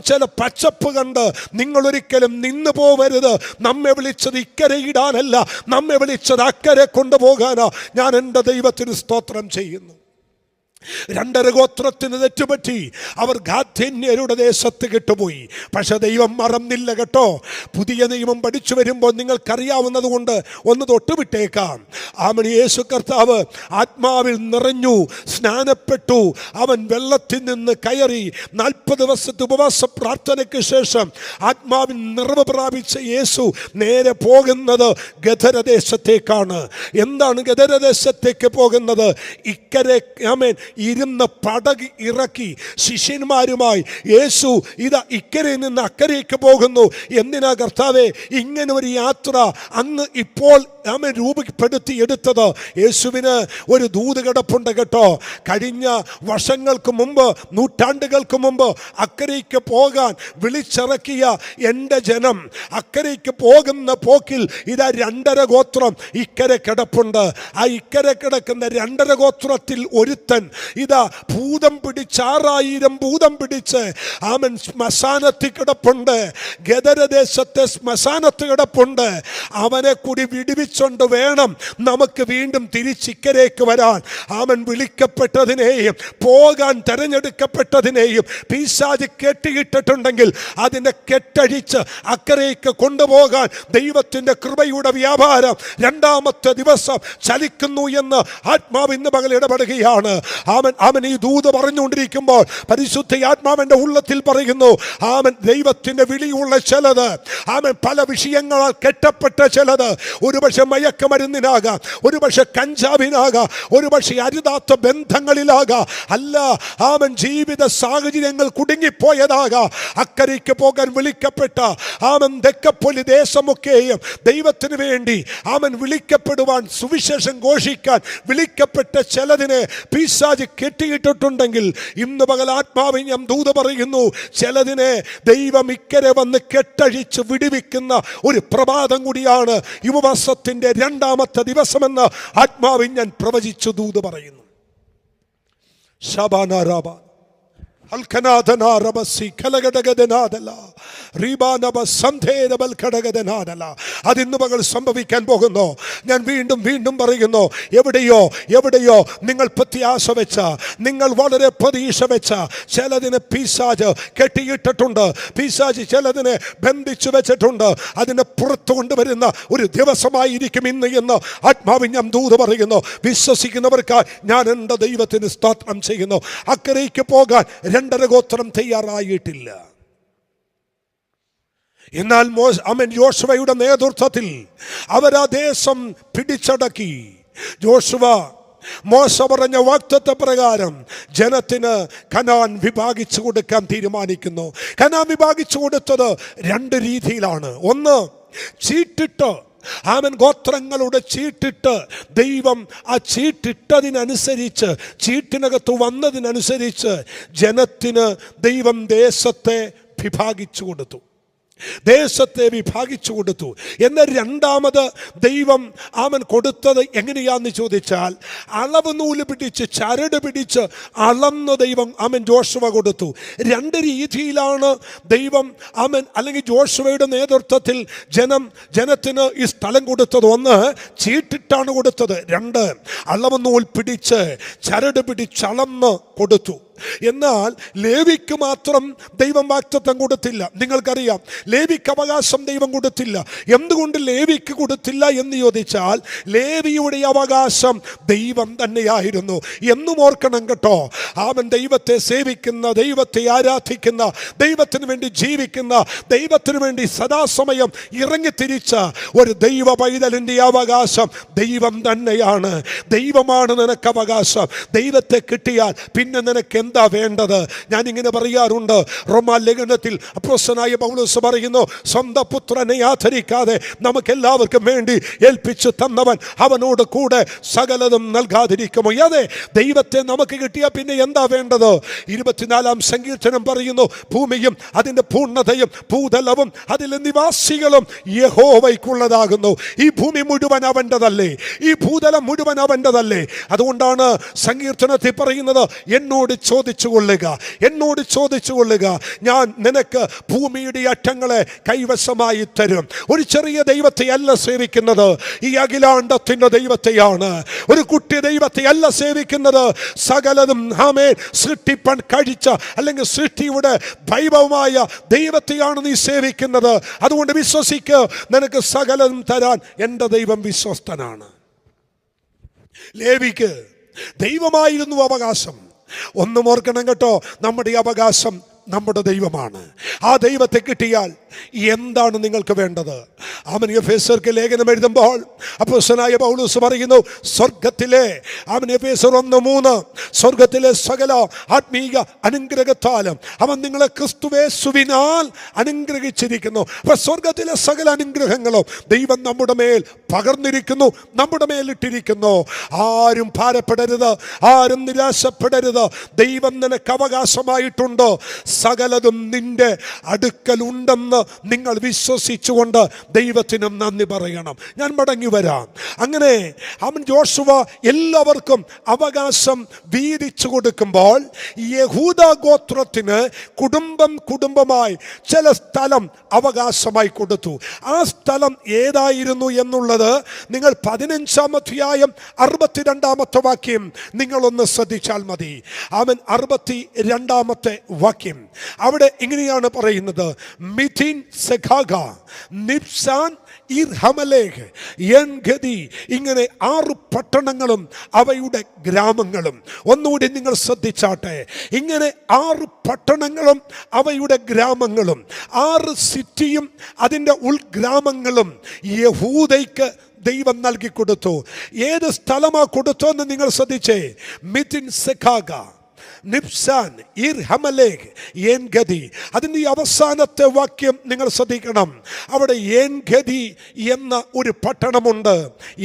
ചില പച്ചപ്പ് കണ്ട് നിങ്ങൾ ഒരിക്കലും നിന്നു പോവരുത്. നമ്മെ വിളിച്ചത് ഇക്കരയിടാനല്ല, നമ്മെ വിളിച്ചത് അക്കരെ കൊണ്ടുപോകാനാ. ഞാൻ എൻ്റെ ദൈവത്തിന് സ്തോത്രം ചെയ്യുന്നു. 2.5 ഗോത്രത്തിന് തെറ്റുപറ്റി, അവർ ഗാഥേന്യരുടെ ദേശത്ത് കിട്ടുപോയി. പക്ഷെ ദൈവം മറന്നില്ല കേട്ടോ. പുതിയ നിയമം പഠിച്ചു വരുമ്പോൾ നിങ്ങൾക്കറിയാവുന്നത് കൊണ്ട് ഒന്ന് തൊട്ടുവിട്ടേക്കാം. യേശു കർത്താവ് ആത്മാവിൽ നിറഞ്ഞു, സ്നാനപ്പെട്ടു, അവൻ വെള്ളത്തിൽ നിന്ന് കയറി 40 ദിവസത്തെ ഉപവാസ പ്രാർത്ഥനയ്ക്ക് ശേഷം ആത്മാവിൽ നിറവ് പ്രാപിച്ച യേശു നേരെ പോകുന്നത് ഗദരദേശത്തേക്കാണ്. എന്താണ് ഗദരദേശത്തേക്ക് പോകുന്നത്? ഇക്കരെ ഇരുന്ന് പടക് ഇറക്കി ശിഷ്യന്മാരുമായി യേശു ഇതാ ഇക്കരയിൽ നിന്ന് അക്കരയ്ക്ക് പോകുന്നു. എന്തിനാ കർത്താവേ ഇങ്ങനെ ഒരു യാത്ര അങ്ങ് ഇപ്പോൾ രൂപപ്പെടുത്തി എടുത്തത്? യേശുവിന് ഒരു ദൂത് കിടപ്പുണ്ട് കേട്ടോ. കഴിഞ്ഞ വർഷങ്ങൾക്ക് മുമ്പ്, നൂറ്റാണ്ടുകൾക്ക് മുമ്പ് അക്കരയ്ക്ക് പോകാൻ വിളിച്ചിറക്കിയ എൻ്റെ ജനം അക്കരയ്ക്ക് പോകുന്ന പോക്കിൽ ഇതാ 2.5 ഗോത്രം ഇക്കരെ കിടപ്പുണ്ട്. ആ ഇക്കരെ കിടക്കുന്ന 2.5 ഗോത്രത്തിൽ ഒരുത്തൻ ഇതാ ഭൂതം പിടിച്ച് 6000 ഭൂതം പിടിച്ച് ശ്മശാനത്തിൽ കിടപ്പുണ്ട്. ഗദരദേശത്തെ ശ്മശാനത്ത് കിടപ്പുണ്ട്. അവനെ കൂടി വിടുവിച്ചുകൊണ്ട് വേണം നമുക്ക് വീണ്ടും തിരിച്ചിക്കരേക്ക് വരാൻ. വിളിക്കപ്പെട്ടതിനെയും പോകാൻ തെരഞ്ഞെടുക്കപ്പെട്ടതിനെയും പിശാച് കെട്ടിയിട്ടിട്ടുണ്ടെങ്കിൽ അതിനെ കെട്ടഴിച്ച് അക്കരയ്ക്ക് കൊണ്ടുപോകാൻ ദൈവത്തിൻ്റെ കൃപയുടെ വ്യാപാരം 2ാമത്തെ ദിവസം ചലിക്കുന്നു എന്ന് ആത്മാവ് ഇന്ന് പകൽ ഇടപെടുകയാണ്. അവൻ ഈ ദൂത് പറഞ്ഞുകൊണ്ടിരിക്കുമ്പോൾ പരിശുദ്ധ ആത്മാവിന്റെ ഉള്ളത്തിൽ പറയുന്നു, ദൈവത്തിന്റെ വിളിയുള്ള ചിലത്, പല വിഷയങ്ങളാൽ കെട്ടപ്പെട്ട ചിലത്, ഒരുപക്ഷെ മയക്കമരുന്നിനാകാം, ഒരുപക്ഷെ കഞ്ചാവിനാകാം, ഒരുപക്ഷെ അരുതാത്ത ബന്ധങ്ങളിലാകാം, അല്ല ജീവിത സാഹചര്യങ്ങൾ കുടുങ്ങിപ്പോയതാകാം. അക്കരയ്ക്ക് പോകാൻ വിളിക്കപ്പെട്ട തെക്കപ്പൊലി ദേശമൊക്കെയും ദൈവത്തിന് വേണ്ടി വിളിക്കപ്പെടുവാൻ, സുവിശേഷം ഘോഷിക്കാൻ വിളിക്കപ്പെട്ട ചിലതിനെ പിശാച് കെട്ടിയിട്ടിട്ടുണ്ടെങ്കിൽ ഇന്ന് പകൽ ആത്മാവിൽ ഞാൻ ദൂത് പറയുന്നു, ചിലതിനെ ദൈവം ഇക്കരെ വന്ന് കെട്ടഴിച്ച് വിടുവിക്കുന്ന ഒരു പ്രഭാതം കൂടിയാണ് ഈ ഉപവാസത്തിന്റെ 2ാമത്തെ ദിവസമെന്ന് ആത്മാവിൽ ഞാൻ പ്രവചിച്ചു ദൂത് പറയുന്നു. ശബാനാരാബ അതിന്ന് പകൽ സംഭവിക്കാൻ പോകുന്നു. ഞാൻ വീണ്ടും വീണ്ടും പറയുന്നു, എവിടെയോ നിങ്ങൾ പ്രത്യാശ വെച്ച, നിങ്ങൾ വളരെ പ്രതീക്ഷ വെച്ച ചിലതിനെ പിശാച് കെട്ടിയിട്ടിട്ടുണ്ട്. പിശാച് ചിലതിനെ ബന്ധിച്ചു വെച്ചിട്ടുണ്ട്. അതിനെ പുറത്തു കൊണ്ടുവരുന്ന ഒരു ദിവസമായിരിക്കും ഇന്ന് എന്ന് ആത്മാവിൽ ഞാൻ ദൂത് പറയുന്നു. വിശ്വസിക്കുന്നവർക്കായി ഞാൻ എൻ്റെ ദൈവത്തിന് സ്തോത്രം ചെയ്യുന്നു. അക്കരയ്ക്ക് പോകാൻ 2.5 ഗോത്രം തയ്യാറായിട്ടില്ല. എന്നാൽ യോശുവയുടെ നേതൃത്വത്തിൽ അവരാ ദേശം പിടിച്ചടക്കി. യോശുവ മോശ പറഞ്ഞ വാഗ്ദത്ത പ്രകാരം ജനത്തിന് കനാൻ വിഭാഗിച്ചു കൊടുക്കാൻ തീരുമാനിക്കുന്നു. കനാൻ വിഭാഗിച്ചു കൊടുത്തത് 2 രീതിയിലാണ്. ഒന്ന്, ചീട്ടിട്ട് ആമൻ ഗോത്രങ്ങളുടെ ചീട്ടിട്ട് ദൈവം ആ ചീട്ടിട്ടതിനനുസരിച്ച്, ചീട്ടിനകത്ത് വന്നതിനനുസരിച്ച് ജനത്തിന് ദൈവം ദേശത്തെ വിഭാഗിച്ചു കൊടുത്തു. ദേശത്തെ വിഭാഗിച്ചു കൊടുത്തു. എന്നാൽ രണ്ടാമത് ദൈവം അവൻ കൊടുത്തത് എങ്ങനെയാന്ന് ചോദിച്ചാൽ, അളവ് നൂല് പിടിച്ച്, ചരട് പിടിച്ച് അളന്ന് ദൈവം അവൻ ജോഷുവ കൊടുത്തു. രണ്ട് രീതിയിലാണ് ദൈവം അവൻ അല്ലെങ്കിൽ ജോഷുവയുടെ നേതൃത്വത്തിൽ ജനത്തിന് ഈ സ്ഥലം കൊടുത്തത്. ഒന്ന്, ചീട്ടിട്ടാണ് കൊടുത്തത്. രണ്ട്, അളവ് നൂൽ പിടിച്ച് ചരട് പിടിച്ചളന്ന് കൊടുത്തു. എന്നാൽ ലേവിക്ക് മാത്രം ദൈവം വാഗ്ദത്തം കൊടുത്തില്ല. നിങ്ങൾക്കറിയാം, ലേവിക്ക് അവകാശം ദൈവം കൊടുത്തില്ല. എന്തുകൊണ്ട് ലേവിക്ക് കൊടുത്തില്ല എന്ന് ചോദിച്ചാൽ, ലേവിയുടെ അവകാശം ദൈവം തന്നെയായിരുന്നു. എന്നും ഓർക്കണം കേട്ടോ. അവൻ ദൈവത്തെ സേവിക്കുന്ന, ദൈവത്തെ ആരാധിക്കുന്ന, ദൈവത്തിന് വേണ്ടി ജീവിക്കുന്ന, ദൈവത്തിന് വേണ്ടി സദാസമയം ഇറങ്ങിത്തിരിച്ച ഒരു ദൈവ പൈതലിൻ്റെ അവകാശം ദൈവം തന്നെയാണ്. ദൈവമാണ് നിനക്ക് അവകാശം. ദൈവത്തെ കിട്ടിയാൽ പിന്നെ നിനക്ക് എന്താ വേണ്ടത്? ഞാനിങ്ങനെ പറയാറുണ്ട്, റോമാലേഖനത്തിൽ അപ്പോസ്തലനായ പൗലോസ് പറയുന്നു, സ്വന്തം പുത്രനെ ആദരിക്കാതെ നമുക്കെല്ലാവർക്കും വേണ്ടി ഏൽപ്പിച്ചു തന്നവൻ അവനോട് കൂടെ സകലതും നൽകാതിരിക്കുമോ? അതെ, ദൈവത്തെ നമുക്ക് കിട്ടിയാൽ പിന്നെ എന്താ വേണ്ടത്? 24-ാം സങ്കീർത്തനം പറയുന്നു, ഭൂമിയും അതിൻ്റെ പൂർണ്ണതയും ഭൂതലവും അതിലെ നിവാസികളും യഹോവയ്ക്കുള്ളതാകുന്നു. ഈ ഭൂമി മുഴുവൻ അവൻ്റെതല്ലേ? ഈ ഭൂതലം മുഴുവൻ അവൻ്റെതല്ലേ? അതുകൊണ്ടാണ് സങ്കീർത്തനത്തിൽ പറയുന്നത്, എന്നോട് ചോദിച്ചു കൊള്ളുക, ഞാൻ നിനക്ക് ഭൂമിയുടെ അറ്റങ്ങളെ കൈവശമായി തരും. ഒരു ചെറിയ ദൈവത്തെ അല്ല സേവിക്കുന്നത്, ഈ അഖിലാണ്ടത്തിൻ്റെ ദൈവത്തെയാണ്. ഒരു കുട്ടി ദൈവത്തെ അല്ല സേവിക്കുന്നത്, സകലതും ആമേൻ സൃഷ്ടിപ്പൻ കഴിച്ച അല്ലെങ്കിൽ സൃഷ്ടിയുടെ വൈഭവമായ ദൈവത്തെയാണ് നീ സേവിക്കുന്നത്. അതുകൊണ്ട് വിശ്വസിക്ക്, നിനക്ക് സകലതും തരാൻ എൻ്റെ ദൈവം വിശ്വസ്തനാണ്. ലേവിക്ക് ദൈവമായിരുന്നു അവകാശം. ഒന്നും ഓർക്കണം കേട്ടോ, നമ്മുടെ അവകാശം നമ്മുടെ ദൈവമാണ്. ആ ദൈവത്തെ കിട്ടിയാൽ എന്താണ് നിങ്ങൾക്ക് വേണ്ടത്? അവൻ എഫേസ്യർക്ക് ലേഖനം എഴുതുമ്പോൾ അപ്പോസ്തലനായ പൗലോസ് പറയുന്നു, സ്വർഗത്തിലെ അവൻ എഫേസ്യർ 1:3 സ്വർഗത്തിലെ സകല ആത്മീയ അനുഗ്രഹത്താലും അവൻ നിങ്ങളെ ക്രിസ്തുയേശുവിനാൽ അനുഗ്രഹിച്ചിരിക്കുന്നു. അപ്പോൾ സ്വർഗത്തിലെ സകല അനുഗ്രഹങ്ങളും ദൈവം നമ്മുടെ മേൽ പകർന്നിരിക്കുന്നു, നമ്മുടെ മേലിട്ടിരിക്കുന്നു. ആരും ഭാരപ്പെടരുത്, ആരും നിരാശപ്പെടരുത്. ദൈവം നിനക്ക് അവകാശമായിട്ടുണ്ട്. സകലതും നിന്റെ അടുക്കലുണ്ടെന്ന് നിങ്ങൾ വിശ്വസിച്ചുകൊണ്ട് ദൈവത്തിനും നന്ദി പറയണം. ഞാൻ മടങ്ങി വരാം. അങ്ങനെ അവൻ ജോഷുവ എല്ലാവർക്കും അവകാശം വീതിച്ചു കൊടുക്കുമ്പോൾ യഹൂദ ഗോത്രത്തിന് കുടുംബമായി ചില സ്ഥലം അവകാശമായി കൊടുത്തു. ആ സ്ഥലം ഏതായിരുന്നു എന്നുള്ളത് നിങ്ങൾ 15-ാം അധ്യായം 62-ാമത്തെ വാക്യം നിങ്ങളൊന്ന് ശ്രദ്ധിച്ചാൽ മതി. അവൻ 62-ാമത്തെ വാക്യം അവിടെ ഇങ്ങനെയാണ് പറയുന്നത്, മിഥിൻ സെഖാഗ, നിബ്സാൻ, ഇർഹമലേഖ്, എൻഗദി, ഇങ്ങനെ 6 പട്ടണങ്ങളും അവയുടെ ഗ്രാമങ്ങളും. ഒന്നുകൂടി നിങ്ങൾ ശ്രദ്ധിച്ചാട്ടെ, ഇങ്ങനെ 6 പട്ടണങ്ങളും അവയുടെ ഗ്രാമങ്ങളും, 6 സിറ്റിയും അതിൻ്റെ ഉൾഗ്രാമങ്ങളും യഹൂദയ്ക്ക് ദൈവം നൽകി കൊടുത്തു. ഏത് സ്ഥലമാ കൊടുത്തു എന്ന് നിങ്ങൾ ശ്രദ്ധിച്ചേ. മിഥിൻ സെഖാഗ, നിബ്സാൻ, ഇർഹമലേഖ്, എൻഗദി. അതിൻ്റെ അവസാനത്തെ വാക്യം നിങ്ങൾ ശ്രദ്ധിക്കണം. അവിടെ എൻഗദി എന്ന ഒരു പട്ടണമുണ്ട്.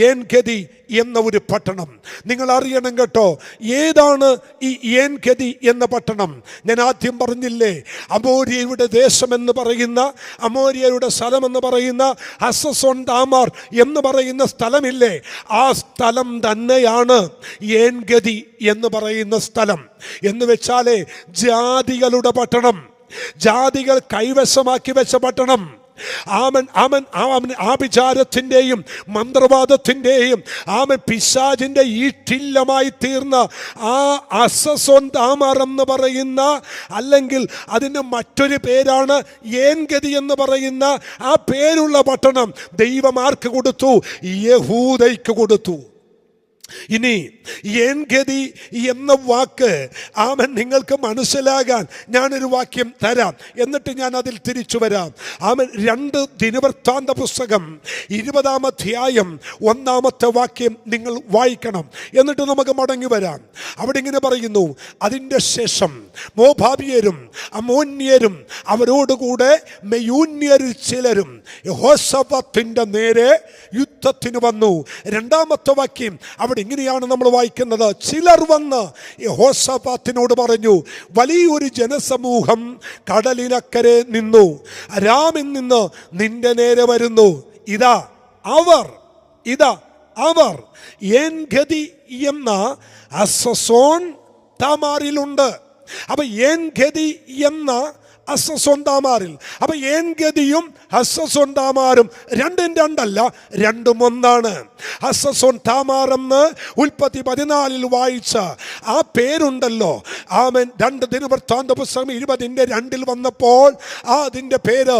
എൻഗദി എന്ന ഒരു പട്ടണം നിങ്ങൾ അറിയണം കേട്ടോ. ഏതാണ് ഈ എൻഗദി എന്ന പട്ടണം? ഞാൻ ആദ്യം പറഞ്ഞില്ലേ, അമോര്യയുടെ ദേശമെന്ന് പറയുന്ന, അമോര്യയുടെ സ്ഥലമെന്ന് പറയുന്ന ഹസസോൻ താമാർ എന്ന് പറയുന്ന സ്ഥലമില്ലേ, ആ സ്ഥലം തന്നെയാണ് എൻഗദി എന്ന് പറയുന്ന സ്ഥലം. എന്ന് വെച്ചാലേ ജാതികളുടെ പട്ടണം, ജാതികൾ കൈവശമാക്കി വെച്ച പട്ടണം. ആഭിചാരത്തിൻ്റെയും മന്ത്രവാദത്തിൻ്റെയും പിശാചിൻ്റെ ഈറ്റില്ലമായി തീർന്ന ആ ഹസസോൻ താമാർ എന്ന് പറയുന്ന, അല്ലെങ്കിൽ അതിന് മറ്റൊരു പേരാണ് ഏൻഗദി എന്ന് പറയുന്ന ആ പേരുള്ള പട്ടണം ദൈവം ആർക്ക് കൊടുത്തു? യഹൂദയ്ക്ക് കൊടുത്തു. ഇനി ഏൻഗതി എന്ന വാക്ക് ആമൻ നിങ്ങൾക്ക് മനസ്സിലാകാൻ ഞാനൊരു വാക്യം തരാം, എന്നിട്ട് ഞാൻ അതിൽ തിരിച്ചു വരാം. ആമൻ 2 ദിനവൃത്താന്ത പുസ്തകം 20-ാം അധ്യായം 1-ാമത്തെ വാക്യം നിങ്ങൾ വായിക്കണം, എന്നിട്ട് നമുക്ക് മടങ്ങി വരാം. അവിടെ ഇങ്ങനെ പറയുന്നു, അതിൻ്റെ ശേഷം മോവാബ്യരും അമ്മോന്യരും അവരോടുകൂടെ മെയൂന്യരിൽ ചിലരും യഹോശാഫാത്തിന്റെ നേരെ യുദ്ധത്തിന് വന്നു. 2-ാമത്തെ വാക്യം അവിടെ ഇങ്ങനെയാണ് നമ്മൾ വായിക്കുന്നത്, ചിലർ വന്ന് യഹോശാഫാത്തിനോട് പറഞ്ഞു, വലിയൊരു ജനസമൂഹം കടലിനക്കരെ നിന്നു, അരാമിൽ നിന്ന് നിന്റെ നേരെ വരുന്നു. ഇതാ അവർ ഏൻഗതി എന്ന ഹസസോൻ താമാറിലുണ്ട്. അപ്പൊ ഏൻഗതി എന്ന ഹസസോൻ താമാറിൽ, അപ്പൊ ഏൻഗതിയും ഹസസോൻ താമാറും രണ്ടും രണ്ടല്ല, രണ്ടും ഒന്നാണ്. ഹസസോൻ താമാർ എന്ന് ഉൽപ്പത്തി 14 വായിച്ച ആ പേരുണ്ടല്ലോ, ആമൻ 2 ദിനവൃത്താന്ത പുസ്തകം 20:2 വന്നപ്പോൾ അതിൻ്റെ പേര്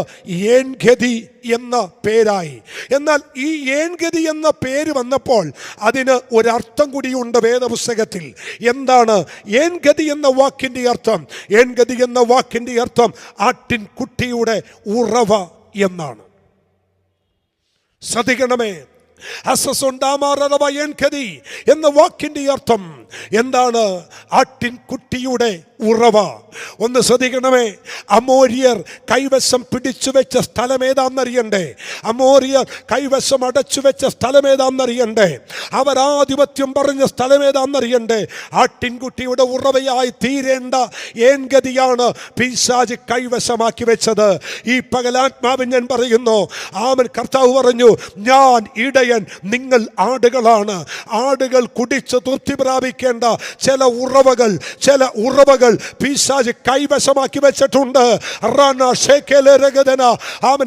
ഏൻഗതി എന്ന പേരായി. എന്നാൽ ഈ ഏൻഗതി എന്ന പേര് വന്നപ്പോൾ അതിന് ഒരർത്ഥം കൂടിയുണ്ട് വേദപുസ്തകത്തിൽ. എന്താണ് ഏൻഗതി എന്ന വാക്കിൻ്റെ അർത്ഥം? ഏൻഗതി എന്ന വാക്കിൻ്റെ അർത്ഥം ആട്ടിൻ കുട്ടിയുടെ ഉറവ എന്നാണ്. ശ്രദ്ധിക്കണമേ, ഹസസോൻ താമാർ അഥവാ ഏൻഗതി എന്ന വാക്കിൻ്റെ അർത്ഥം എന്താണ്? ആട്ടിൻ കുട്ടിയുടെ ഉറവ. ഒന്ന് ശ്രദ്ധിക്കണമേ, അമോര്യർ കൈവശം പിടിച്ചു വെച്ച സ്ഥലം ഏതാണെന്നറിയണ്ടേ? അമോര്യർ കൈവശം അടച്ചു വെച്ച സ്ഥലം ഏതാണെന്നറിയണ്ടേ? അവർ ആധിപത്യം പറഞ്ഞ സ്ഥലം ഏതാണെന്നറിയണ്ടേ? ആട്ടിൻകുട്ടിയുടെ ഉറവയായി തീരേണ്ട ഏൻഗതിയാണ് പിശാച് കൈവശമാക്കി വെച്ചത്. ഈ പകലാത്മാവിൻ ഞാൻ പറയുന്നു, ആമൻ കർത്താവ് പറഞ്ഞു, ഞാൻ ഇടയൻ, നിങ്ങൾ ആടുകളാണ്. ആടുകൾ കുടിച്ച് തൃപ്തി പ്രാപിക്കേണ്ട ചില ഉറവകൾ പിശാച് കൈവശമാക്കി വെച്ചിട്ടുണ്ട്.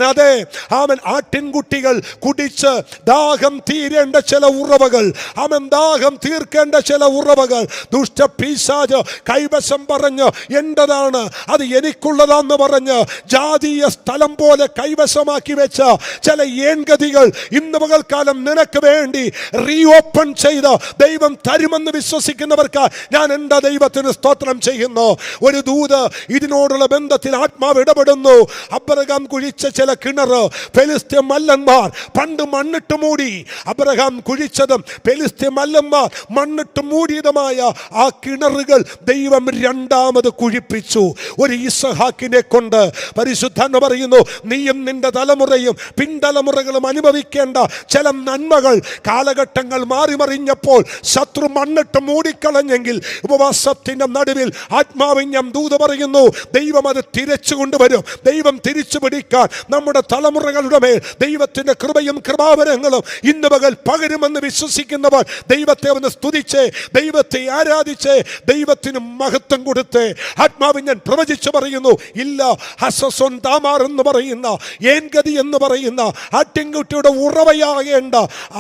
അതെ, ആമൻ ആട്ടിൻകുട്ടികൾ കുടിച്ച് ദാഹം തീരേണ്ട ചില ഉറവകൾ, അവൻ ദാഹം തീർക്കേണ്ട ചില ഉറവകൾ ദുഷ്ട പിശാച് കൈവശം പറഞ്ഞ് എന്റേതാണ്, അത് എനിക്കുള്ളതാന്ന് പറഞ്ഞ് ജാതീയ സ്ഥലം പോലെ കൈവശമാക്കി വെച്ച ചില ഏൻഗതികൾ ഇന്ന് പകൽക്കാലം നിനക്ക് വേണ്ടി റീഓപ്പൺ ചെയ്ത് ദൈവം തരുമെന്ന് വിശ്വസിക്കുന്നവർക്ക് ഞാൻ എൻ്റെ ദൈവത്തിന് സ്തോത്രം ചെയ്യുന്നു. ഒരു ദൂത് ഇതിനോടുള്ള ബന്ധത്തിൽ ആത്മാവ് ഇടപെടുന്നു. അബ്രഹാം കുഴിച്ച ചില കിണർ ഫെലിസ്ത്യ മല്ലന്മാർ പണ്ട് മണ്ണിട്ട് മൂടി. അബ്രഹാം കുഴിച്ചതും ഫെലിസ്ത്യ മല്ലന്മാർ മണ്ണിട്ട് മൂടിയതുമായ ആ കിണറുകൾ ദൈവം രണ്ടാമത് കുഴിപ്പിച്ചു ഒരു ഇസഹാക്കിനെ കൊണ്ട്. പരിശുദ്ധൻ പറയുന്നു, നീയും നിന്റെ തലമുറയും പിൻതലമുറകളും അനുഭവിക്കേണ്ട ചില നന്മകൾ കാലഘട്ടങ്ങൾ മാറിമറിഞ്ഞപ്പോൾ ശത്രു മണ്ണിട്ട് മൂടിക്കളഞ്ഞെങ്കിൽ ഉപവാസത്തിന്റെ നടുവിൽ ആത്മാവിഞ്ഞം ദൂത് പറയുന്നു, ദൈവം അത് തിരിച്ചു കൊണ്ടുവരും. ദൈവം തിരിച്ചു പിടിക്കാൻ നമ്മുടെ തലമുറകളുടെ മേൽ ദൈവത്തിന്റെ കൃപയും കൃപാവരങ്ങളും ഇന്ന് പകൽ പകരുമെന്ന് വിശ്വസിക്കുന്നവർ ദൈവത്തെ ഒന്ന് സ്തുതിച്ച്, ദൈവത്തെ ആരാധിച്ച്, ദൈവത്തിന് മഹത്വം കൊടുത്ത് ആത്മാവിഞ്ഞൻ പ്രവചിച്ചു പറയുന്നു, ഇല്ല, ഹസസോൻ താമാർ എന്ന് പറയുന്ന ഏൻഗതി എന്ന് പറയുന്ന ആട്ടിൻകുട്ടിയുടെ ഉറവയാകേണ്ട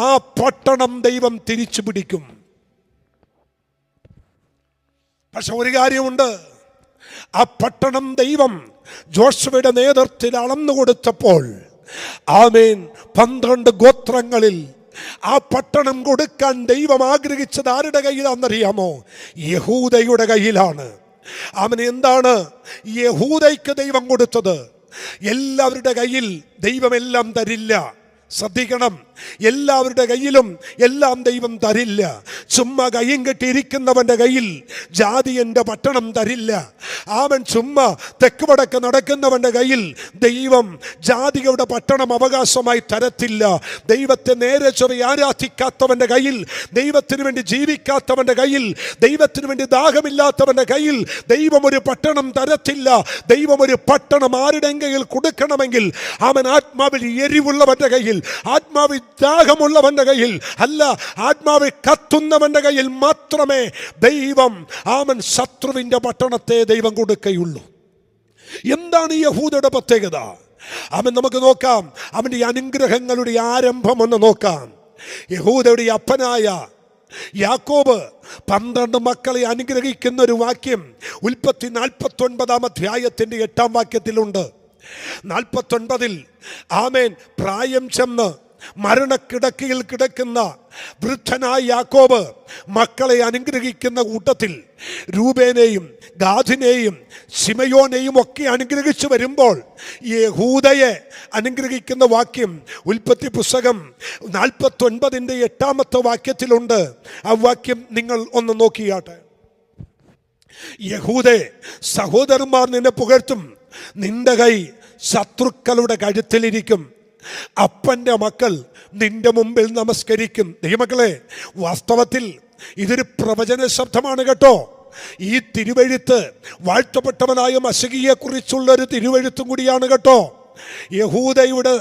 ആ പട്ടണം ദൈവം തിരിച്ചു പിടിക്കും. പക്ഷെ ഒരു കാര്യമുണ്ട്, ആ പട്ടണം ദൈവം ജോഷുവയുടെ നേതൃത്വത്തിൽ അളന്നു കൊടുത്തപ്പോൾ, ആമേൻ, 12 ഗോത്രങ്ങളിൽ ആ പട്ടണം കൊടുക്കാൻ ദൈവം ആഗ്രഹിച്ചത് ആരുടെ കയ്യിലാണെന്നറിയാമോ? യഹൂദയുടെ കയ്യിലാണ്. അവൻ എന്താണ് യഹൂദയ്ക്ക് ദൈവം കൊടുത്തത്? എല്ലാവരുടെ കയ്യിൽ ദൈവമെല്ലാം തരില്ല. ശ്രദ്ധിക്കണം, എല്ലാവരുടെ കയ്യിലും എല്ലാം ദൈവം തരില്ല. ചുമ്മാ കയ്യും കെട്ടിയിരിക്കുന്നവന്റെ കയ്യിൽ ജാതിയന്റെ പട്ടണം തരില്ല. അവൻ ചുമ്മാ തെക്ക് വടക്ക് നടക്കുന്നവന്റെ കയ്യിൽ ദൈവം ജാതികളുടെ പട്ടണം അവകാശമായി തരത്തില്ല. ദൈവത്തെ നേരെ ചൊവ്വേ ആരാധിക്കാത്തവന്റെ കയ്യിൽ, ദൈവത്തിന് വേണ്ടി ജീവിക്കാത്തവന്റെ കയ്യിൽ, ദൈവത്തിന് വേണ്ടി ദാഹമില്ലാത്തവന്റെ കയ്യിൽ ദൈവം ഒരു പട്ടണം തരത്തില്ല. ദൈവം ഒരു പട്ടണം ആരുടെയെങ്കിൽ കൊടുക്കണമെങ്കിൽ അവൻ ആത്മാവിൽ എരിവുള്ളവന്റെ കയ്യിൽ, ആത്മാവിൽ ദാഹമുള്ളവന്റെ കയ്യിൽ അല്ല, ആത്മാവിൽ കത്തുന്നവന്റെ കയ്യിൽ മാത്രമേ ദൈവം അവൻ ശത്രുവിന്റെ പട്ടണത്തെ ദൈവം കൊടുക്കുകയുള്ളൂ. എന്താണ് ഈ യഹൂദയുടെ പ്രത്യേകത? അവൻ നമുക്ക് നോക്കാം, അവന്റെ അനുഗ്രഹങ്ങളുടെ ആരംഭം ഒന്ന് നോക്കാം. യഹൂദയുടെ അപ്പനായ യാക്കോബ് 12 മക്കളെ അനുഗ്രഹിക്കുന്ന ഒരു വാക്യം ഉൽപ്പത്തി 49-ാം അധ്യായത്തിന്റെ 8-ാം വാക്യത്തിലുണ്ട്. 49-ൽ ആമേൻ പ്രായം ചെന്ന് മരണക്കിടക്കയിൽ കിടക്കുന്ന വൃദ്ധനായ യാക്കോബ് മക്കളെ അനുഗ്രഹിക്കുന്ന കൂട്ടത്തിൽ രൂബേനെയും ഗാദിനെയും ശിമയോനെയും ഒക്കെ അനുഗ്രഹിച്ചു വരുമ്പോൾ യഹൂദയെ അനുഗ്രഹിക്കുന്ന വാക്യം ഉൽപ്പത്തി പുസ്തകം 49:8 വാക്യത്തിലുണ്ട്. ആ വാക്യം നിങ്ങൾ ഒന്ന് നോക്കിയാട്ടെ. യഹൂദേ, സഹോദരന്മാർ നിന്നെ പുകഴ്ത്തും, നിന്റെ കൈ ശത്രുക്കളുടെ കഴുത്തിലിരിക്കും, അപ്പൻ്റെ മക്കൾ നിന്റെ മുമ്പിൽ നമസ്കരിക്കും. ദൈവമക്കളെ, വാസ്തവത്തിൽ ഇതൊരു പ്രവചന ശബ്ദമാണ് കേട്ടോ. ഈ തിരുവെഴുത്ത് വാഴ്ത്തപ്പെട്ടവനായ മശിഹിയെ കുറിച്ചുള്ളൊരു തിരുവെഴുത്തും കൂടിയാണ് കേട്ടോ. യഹൂദയുടെ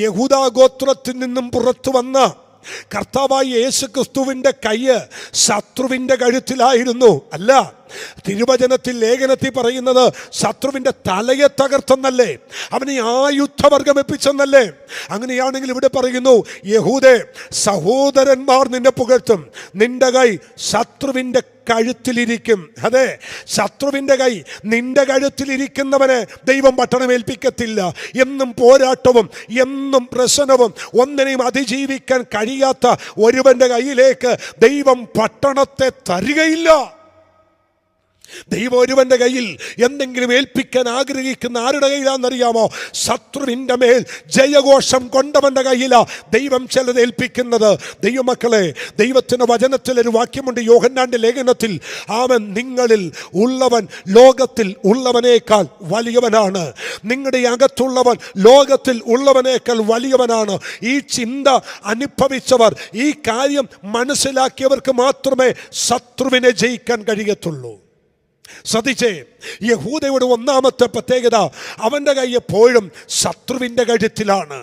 യഹൂദാ ഗോത്രത്തിൽ നിന്നും പുറത്തു വന്ന കർത്താവായ യേശു ക്രിസ്തുവിൻ്റെ കയ്യ് ശത്രുവിൻ്റെ കഴുത്തിലായിരുന്നു. അല്ല, തിരുവചനത്തിൽ ലേഖനത്തിൽ പറയുന്നത് ശത്രുവിൻ്റെ തലയെ തകർത്തെന്നല്ലേ, അവനെ ആയുധവർഗം എപ്പിച്ചെന്നല്ലേ. അങ്ങനെയാണെങ്കിൽ ഇവിടെ പറയുന്നു, യഹൂദേ, സഹോദരന്മാർ നിന്നെ പുകഴ്ത്തും, നിന്റെ കൈ ശത്രുവിൻ്റെ കഴുത്തിലിരിക്കും. അതെ, ശത്രുവിൻ്റെ കൈ നിന്റെ കഴുത്തിലിരിക്കുന്നവനെ ദൈവം പട്ടണമേൽപ്പിക്കത്തില്ല. എന്നും പോരാട്ടവും എന്നും പ്രശ്നവും ഒന്നിനെയും അതിജീവിക്കാൻ കഴിയാത്ത ഒരുവന്റെ കയ്യിലേക്ക് ദൈവം പട്ടണത്തെ തരികയില്ല. ദൈവം ഒരുവന്റെ കയ്യിൽ എന്തെങ്കിലും ഏൽപ്പിക്കാൻ ആഗ്രഹിക്കുന്ന ആരുടെ കയ്യിലാണെന്നറിയാമോ? ശത്രുവിൻ്റെ മേൽ ജയഘോഷം കൊണ്ടവന്റെ കയ്യിലാ ദൈവം ചിലത് ഏൽപ്പിക്കുന്നത്. ദൈവമക്കളെ, ദൈവത്തിൻ്റെ വചനത്തിലൊരു വാക്യമുണ്ട് യോഹന്നാന്റെ ലേഖനത്തിൽ, അവൻ നിങ്ങളിൽ ഉള്ളവൻ ലോകത്തിൽ ഉള്ളവനേക്കാൾ വലിയവനാണ്. നിങ്ങളുടെ അകത്തുള്ളവൻ ലോകത്തിൽ ഉള്ളവനേക്കാൾ വലിയവനാണ്. ഈ ചിന്ത അനുഭവിച്ചവർ, ഈ കാര്യം മനസ്സിലാക്കിയവർക്ക് മാത്രമേ ശത്രുവിനെ ജയിക്കാൻ കഴിയത്തുള്ളൂ. ശ്രദ്ധിച്ചേ, യഹൂദയുടെ ഒന്നാമത്തെ പ്രത്യേകത, അവൻ്റെ കൈ എപ്പോഴും ശത്രുവിൻ്റെ കഴുത്തിലാണ്.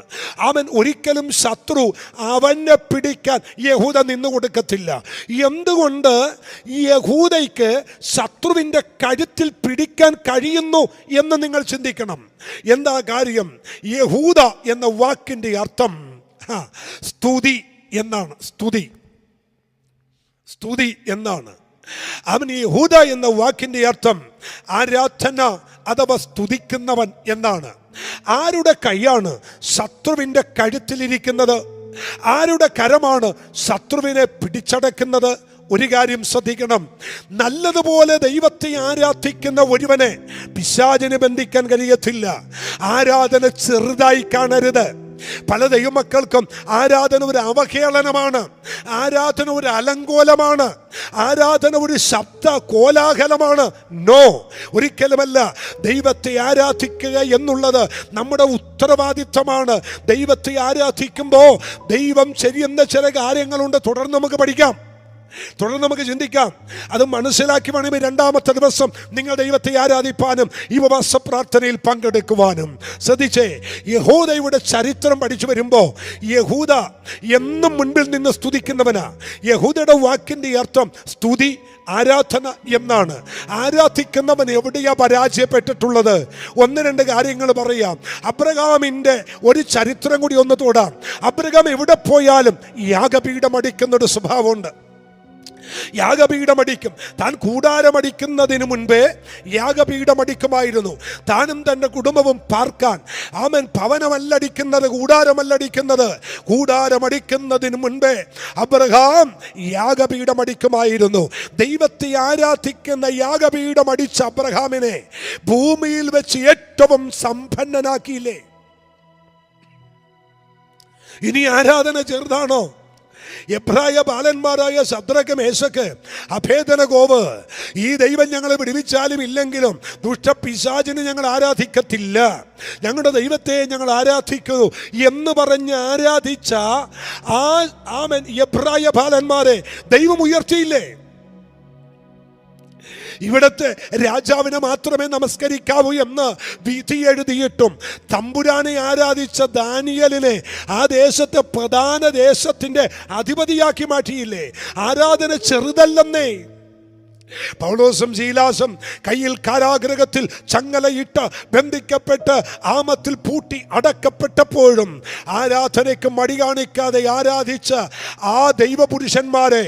അവൻ ഒരിക്കലും ശത്രു അവനെ പിടിക്കാൻ യഹൂദ നിന്നു കൊടുക്കത്തില്ല. എന്തുകൊണ്ട് യഹൂദയ്ക്ക് ശത്രുവിൻ്റെ കഴുത്തിൽ പിടിക്കാൻ കഴിയുന്നു എന്ന് നിങ്ങൾ ചിന്തിക്കണം. എന്താ കാര്യം? യഹൂദ എന്ന വാക്കിൻ്റെ അർത്ഥം സ്തുതി എന്നാണ്. സ്തുതി എന്നാണ്. അവൻ യഹൂദ എന്ന വാക്കിൻ്റെ അർത്ഥം ആരാധന അഥവാ സ്തുതിക്കുന്നവൻ എന്നാണ്. ആരുടെ കൈയാണ് ശത്രുവിൻ്റെ കഴുത്തിലിരിക്കുന്നത്? ആരുടെ കരമാണ് ശത്രുവിനെ പിടിച്ചടക്കുന്നത്? ഒരു കാര്യം ശ്രദ്ധിക്കണം, നല്ലതുപോലെ ദൈവത്തെ ആരാധിക്കുന്ന ഒരുവനെ പിശാചിന് ബന്ധിക്കാൻ കഴിയത്തില്ല. ആരാധന ചെറുതായി കാണരുത്. പല ദൈവമക്കൾക്കും ആരാധന ഒരു അവഹേളനമാണ്, ആരാധന ഒരു അലങ്കോലമാണ്, ആരാധന ഒരു ശബ്ദ കോലാഹലമാണ്. നോ, ഒരിക്കലുമല്ല. ദൈവത്തെ ആരാധിക്കുക എന്നുള്ളത് നമ്മുടെ ഉത്തരവാദിത്വമാണ്. ദൈവത്തെ ആരാധിക്കുമ്പോൾ ദൈവം ചെയ്യുന്ന ചില കാര്യങ്ങളുണ്ട്. തുടർന്ന് നമുക്ക് പഠിക്കാം, തുടർന്ന് നമുക്ക് ചിന്തിക്കാം. അത് മനസ്സിലാക്കി വേണമെങ്കിൽ രണ്ടാമത്തെ ദിവസം നിങ്ങൾ ദൈവത്തെ ആരാധിപ്പാനും ഈ ഉപവാസ പ്രാർത്ഥനയിൽ പങ്കെടുക്കുവാനും. ശ്രദ്ധിച്ചേ, യഹൂദയുടെ ചരിത്രം പഠിച്ചു വരുമ്പോൾ യഹൂദ എന്നും മുൻപിൽ നിന്ന് സ്തുതിക്കുന്നവനാ. യഹൂദയുടെ വാക്കിൻ്റെ അർത്ഥം സ്തുതി, ആരാധന എന്നാണ്. ആരാധിക്കുന്നവൻ എവിടെയാ പരാജയപ്പെട്ടിട്ടുള്ളത്? ഒന്ന് രണ്ട് കാര്യങ്ങൾ പറയാം. അബ്രഹാമിൻ്റെ ഒരു ചരിത്രം കൂടി ഒന്ന് തൊടാം. അബ്രഹാം എവിടെ പോയാലും യാഗപീഠം അടിക്കുന്നൊരു സ്വഭാവമുണ്ട്. യാഗപീഠമടിക്കും. താൻ കൂടാരമടിക്കുന്നതിന് മുൻപേ യാഗപീഠമടിക്കുമായിരുന്നു. താനും തൻ്റെ കുടുംബവും പാർക്കാൻ. അവൻ ഭവനമല്ലടിക്കുന്നത്, കൂടാരമല്ലടിക്കുന്നത്. കൂടാരമടിക്കുന്നതിന് മുൻപേ അബ്രഹാം യാഗപീഠമടിക്കുമായിരുന്നു. ദൈവത്തെ ആരാധിക്കുന്ന യാഗപീഠമടിച്ച അബ്രഹാമിനെ ഭൂമിയിൽ വെച്ച് ഏറ്റവും സമ്പന്നനാക്കിയില്ലേ? ഇനി ആരാധന ചെറുതാണോ? എബ്രായ ബാലന്മാരായ ശദ്രക്ക്, മേശക്ക്, അഭേദനഗോവ്, ഈ ദൈവം ഞങ്ങളെ വിടുവിച്ചാലും ഇല്ലെങ്കിലും ദുഷ്ടപിശാചിനെ ഞങ്ങൾ ആരാധിക്കത്തില്ല, ഞങ്ങളുടെ ദൈവത്തെ ഞങ്ങൾ ആരാധിക്കൂ എന്ന് പറഞ്ഞ് ആരാധിച്ച ആമൻ എബ്രായ ബാലന്മാരെ ദൈവം ഉയർത്തിയില്ലേ? ഇവിടുത്തെ രാജാവിനെ മാത്രമേ നമസ്കരിക്കാവൂ എന്ന് വിധി എഴുതിയിട്ടും തമ്പുരാനെ ആരാധിച്ച ദാനിയേലിനെ ആ ദേശത്തെ പ്രധാന ദേശത്തിൻ്റെ അധിപതിയാക്കി മാറ്റിയില്ലേ? ആരാധന ചെറുതല്ലെന്നേ. പൗലോസും ശീലാസും കയ്യിൽ കാരാഗൃഹത്തിൽ ചങ്ങലയിട്ട് ബന്ധിക്കപ്പെട്ട് ആമത്തിൽ പൂട്ടി അടക്കപ്പെട്ടപ്പോഴും ആരാധനയ്ക്ക് മടി കാണിക്കാതെ ആരാധിച്ച ആ ദൈവപുരുഷന്മാരെ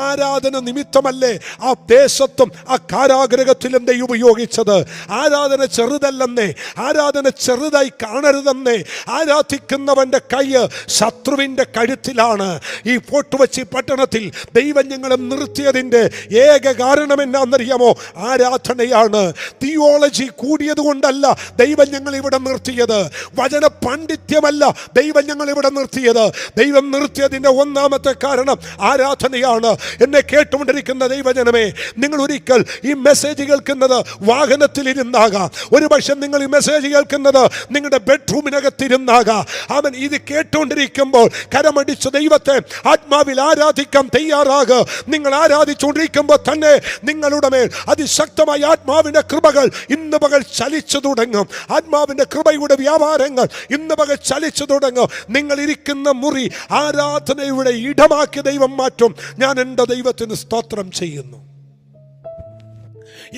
ആരാധന നിമിത്തമല്ലേ ആ ദേശത്തും ആ കാരാഗൃഹത്തിലും ദൈവം ഉപയോഗിച്ചത്. ആരാധന ചെറുതല്ലെന്നേ, ആരാധന ചെറുതായി കാണരുതെന്നേ. ആരാധിക്കുന്നവന്റെ കൈ ശത്രുവിന്റെ കഴുത്തിലാണ്. ഈ ഫോർട്ട് കൊച്ചി പട്ടണത്തിൽ ദൈവം ഞങ്ങളെ നിർത്തിയതിന്റെ ഏക കാരണം എന്നാന്നറിയാമോ? ആരാധനയാണ്. തിയോളജി കൂടിയത് കൊണ്ടല്ല ദൈവം ഞങ്ങൾ ഇവിടെ നിർത്തിയത്. വചന പാണ്ഡിത്യമല്ല ദൈവം ഞങ്ങൾ ഇവിടെ നിർത്തിയത്. ദൈവം നിർത്തിയതിന്റെ ഒന്നാമത്തെ കാരണം ആരാധനയാണ്. എന്നെ കേട്ടുകൊണ്ടിരിക്കുന്ന ദൈവജനമേ, നിങ്ങൾ ഒരിക്കൽ ഈ മെസ്സേജ് കേൾക്കുന്നത് വാഹനത്തിലിരുന്നാകാം. ഒരു പക്ഷെ നിങ്ങൾ ഈ മെസ്സേജ് കേൾക്കുന്നത് നിങ്ങളുടെ ബെഡ്റൂമിനകത്തിരുന്നാകാം. അവൻ ഇത് കേട്ടുകൊണ്ടിരിക്കുമ്പോൾ കരമടിച്ച് ദൈവത്തെ ആത്മാവിൽ ആരാധിക്കാൻ തയ്യാറാകുക. നിങ്ങൾ ആരാധിച്ചുകൊണ്ടിരിക്കുമ്പോൾ തന്നെ നിങ്ങളുടെ മേൽ അതിശക്തമായ ആത്മാവിന്റെ കൃപകൾ ഇന്ന് പകൽ ചലിച്ചു തുടങ്ങും. ആത്മാവിന്റെ കൃപയുടെ വ്യാപാരങ്ങൾ ഇന്ന് പകൽ ചലിച്ചു തുടങ്ങും. നിങ്ങൾ ഇരിക്കുന്ന മുറി ആരാധനയുടെ ഇടമാക്കി ദൈവം മാറ്റും. ഞാൻ എൻ്റെ ദൈവത്തിന് സ്തോത്രം ചെയ്യുന്നു.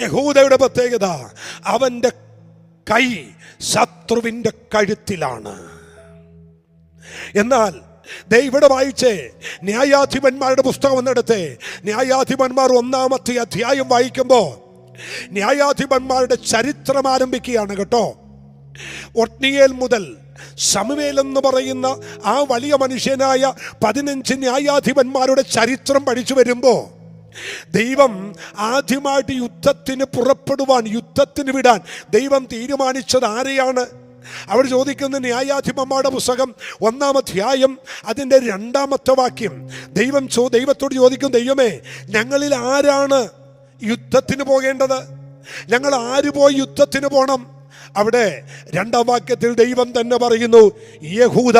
യഹൂദയുടെ പ്രത്യേകത, അവന്റെ കൈ ശത്രുവിന്റെ കഴുത്തിലാണ്. എന്നാൽ ഇവിടെ വായിച്ചേ, ന്യായാധിപന്മാരുടെ പുസ്തകം എന്നെടുത്ത് ന്യായാധിപന്മാർ 1-ാമത്തെ അധ്യായം വായിക്കുമ്പോൾ ന്യായാധിപന്മാരുടെ ചരിത്രം ആരംഭിക്കുകയാണ് കേട്ടോ. ഒത്നിയേൽ മുതൽ ശമൂവേൽ എന്ന് പറയുന്ന ആ വലിയ മനുഷ്യനായ 15 ന്യായാധിപന്മാരുടെ ചരിത്രം പഠിച്ചു വരുമ്പോൾ ദൈവം ആദ്യമായിട്ട് യുദ്ധത്തിന് പുറപ്പെടുവാൻ, യുദ്ധത്തിന് വിടാൻ ദൈവം തീരുമാനിച്ചത് ആരെയാണ്? അവർ ചോദിക്കുന്ന ന്യായാധിപന്മാരുടെ പുസ്തകം 1-ാം അധ്യായം അതിൻ്റെ 2-ാമത്തെ വാക്യം. ദൈവത്തോട് ചോദിക്കും, ദൈവമേ, ഞങ്ങളിൽ ആരാണ് യുദ്ധത്തിന് പോകേണ്ടത്? ഞങ്ങൾ ആര് പോയി യുദ്ധത്തിന് പോകണം? അവിടെ 2-ാം വാക്യത്തിൽ ദൈവം തന്നെ പറയുന്നു, യഹൂദ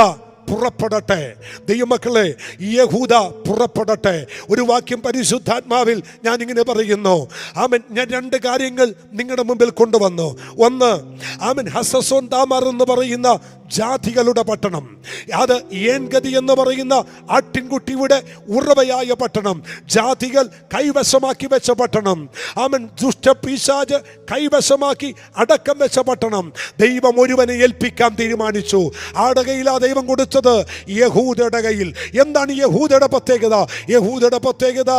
പുറപ്പെടട്ടെ. ദൈവമക്കളെ, യഹൂദ പുറപ്പെടട്ടെ. ഒരു വാക്യം പരിശുദ്ധാത്മാവിൽ ഞാൻ ഇങ്ങനെ പറയുന്നു. ആമൻ, ഞാൻ 2 കാര്യങ്ങൾ നിങ്ങളുടെ മുമ്പിൽ കൊണ്ടുവന്നു. ഒന്ന്, ആമൻ, ഹസസോൻ താമാർ എന്ന് പറയുന്ന ജാതികളുടെ പട്ടണം, അത് ഏൻഗതി എന്ന് പറയുന്ന ആട്ടിൻകുട്ടിയുടെ ഉറവയായ പട്ടണം, ജാതികൾ കൈവശമാക്കി വെച്ച പട്ടണം, അവൻ ദുഷ്ടപിശാച് കൈവശമാക്കി അടക്കം വെച്ച പട്ടണം ദൈവം ഒരുവനെ ഏൽപ്പിക്കാൻ തീരുമാനിച്ചു. ആടകയിലാ ദൈവം കൊടുത്തത്, യഹൂദയുടെ കയ്യിൽ. എന്താണ് യഹൂദയുടെ പ്രത്യേകത? യഹൂദയുടെ പ്രത്യേകത,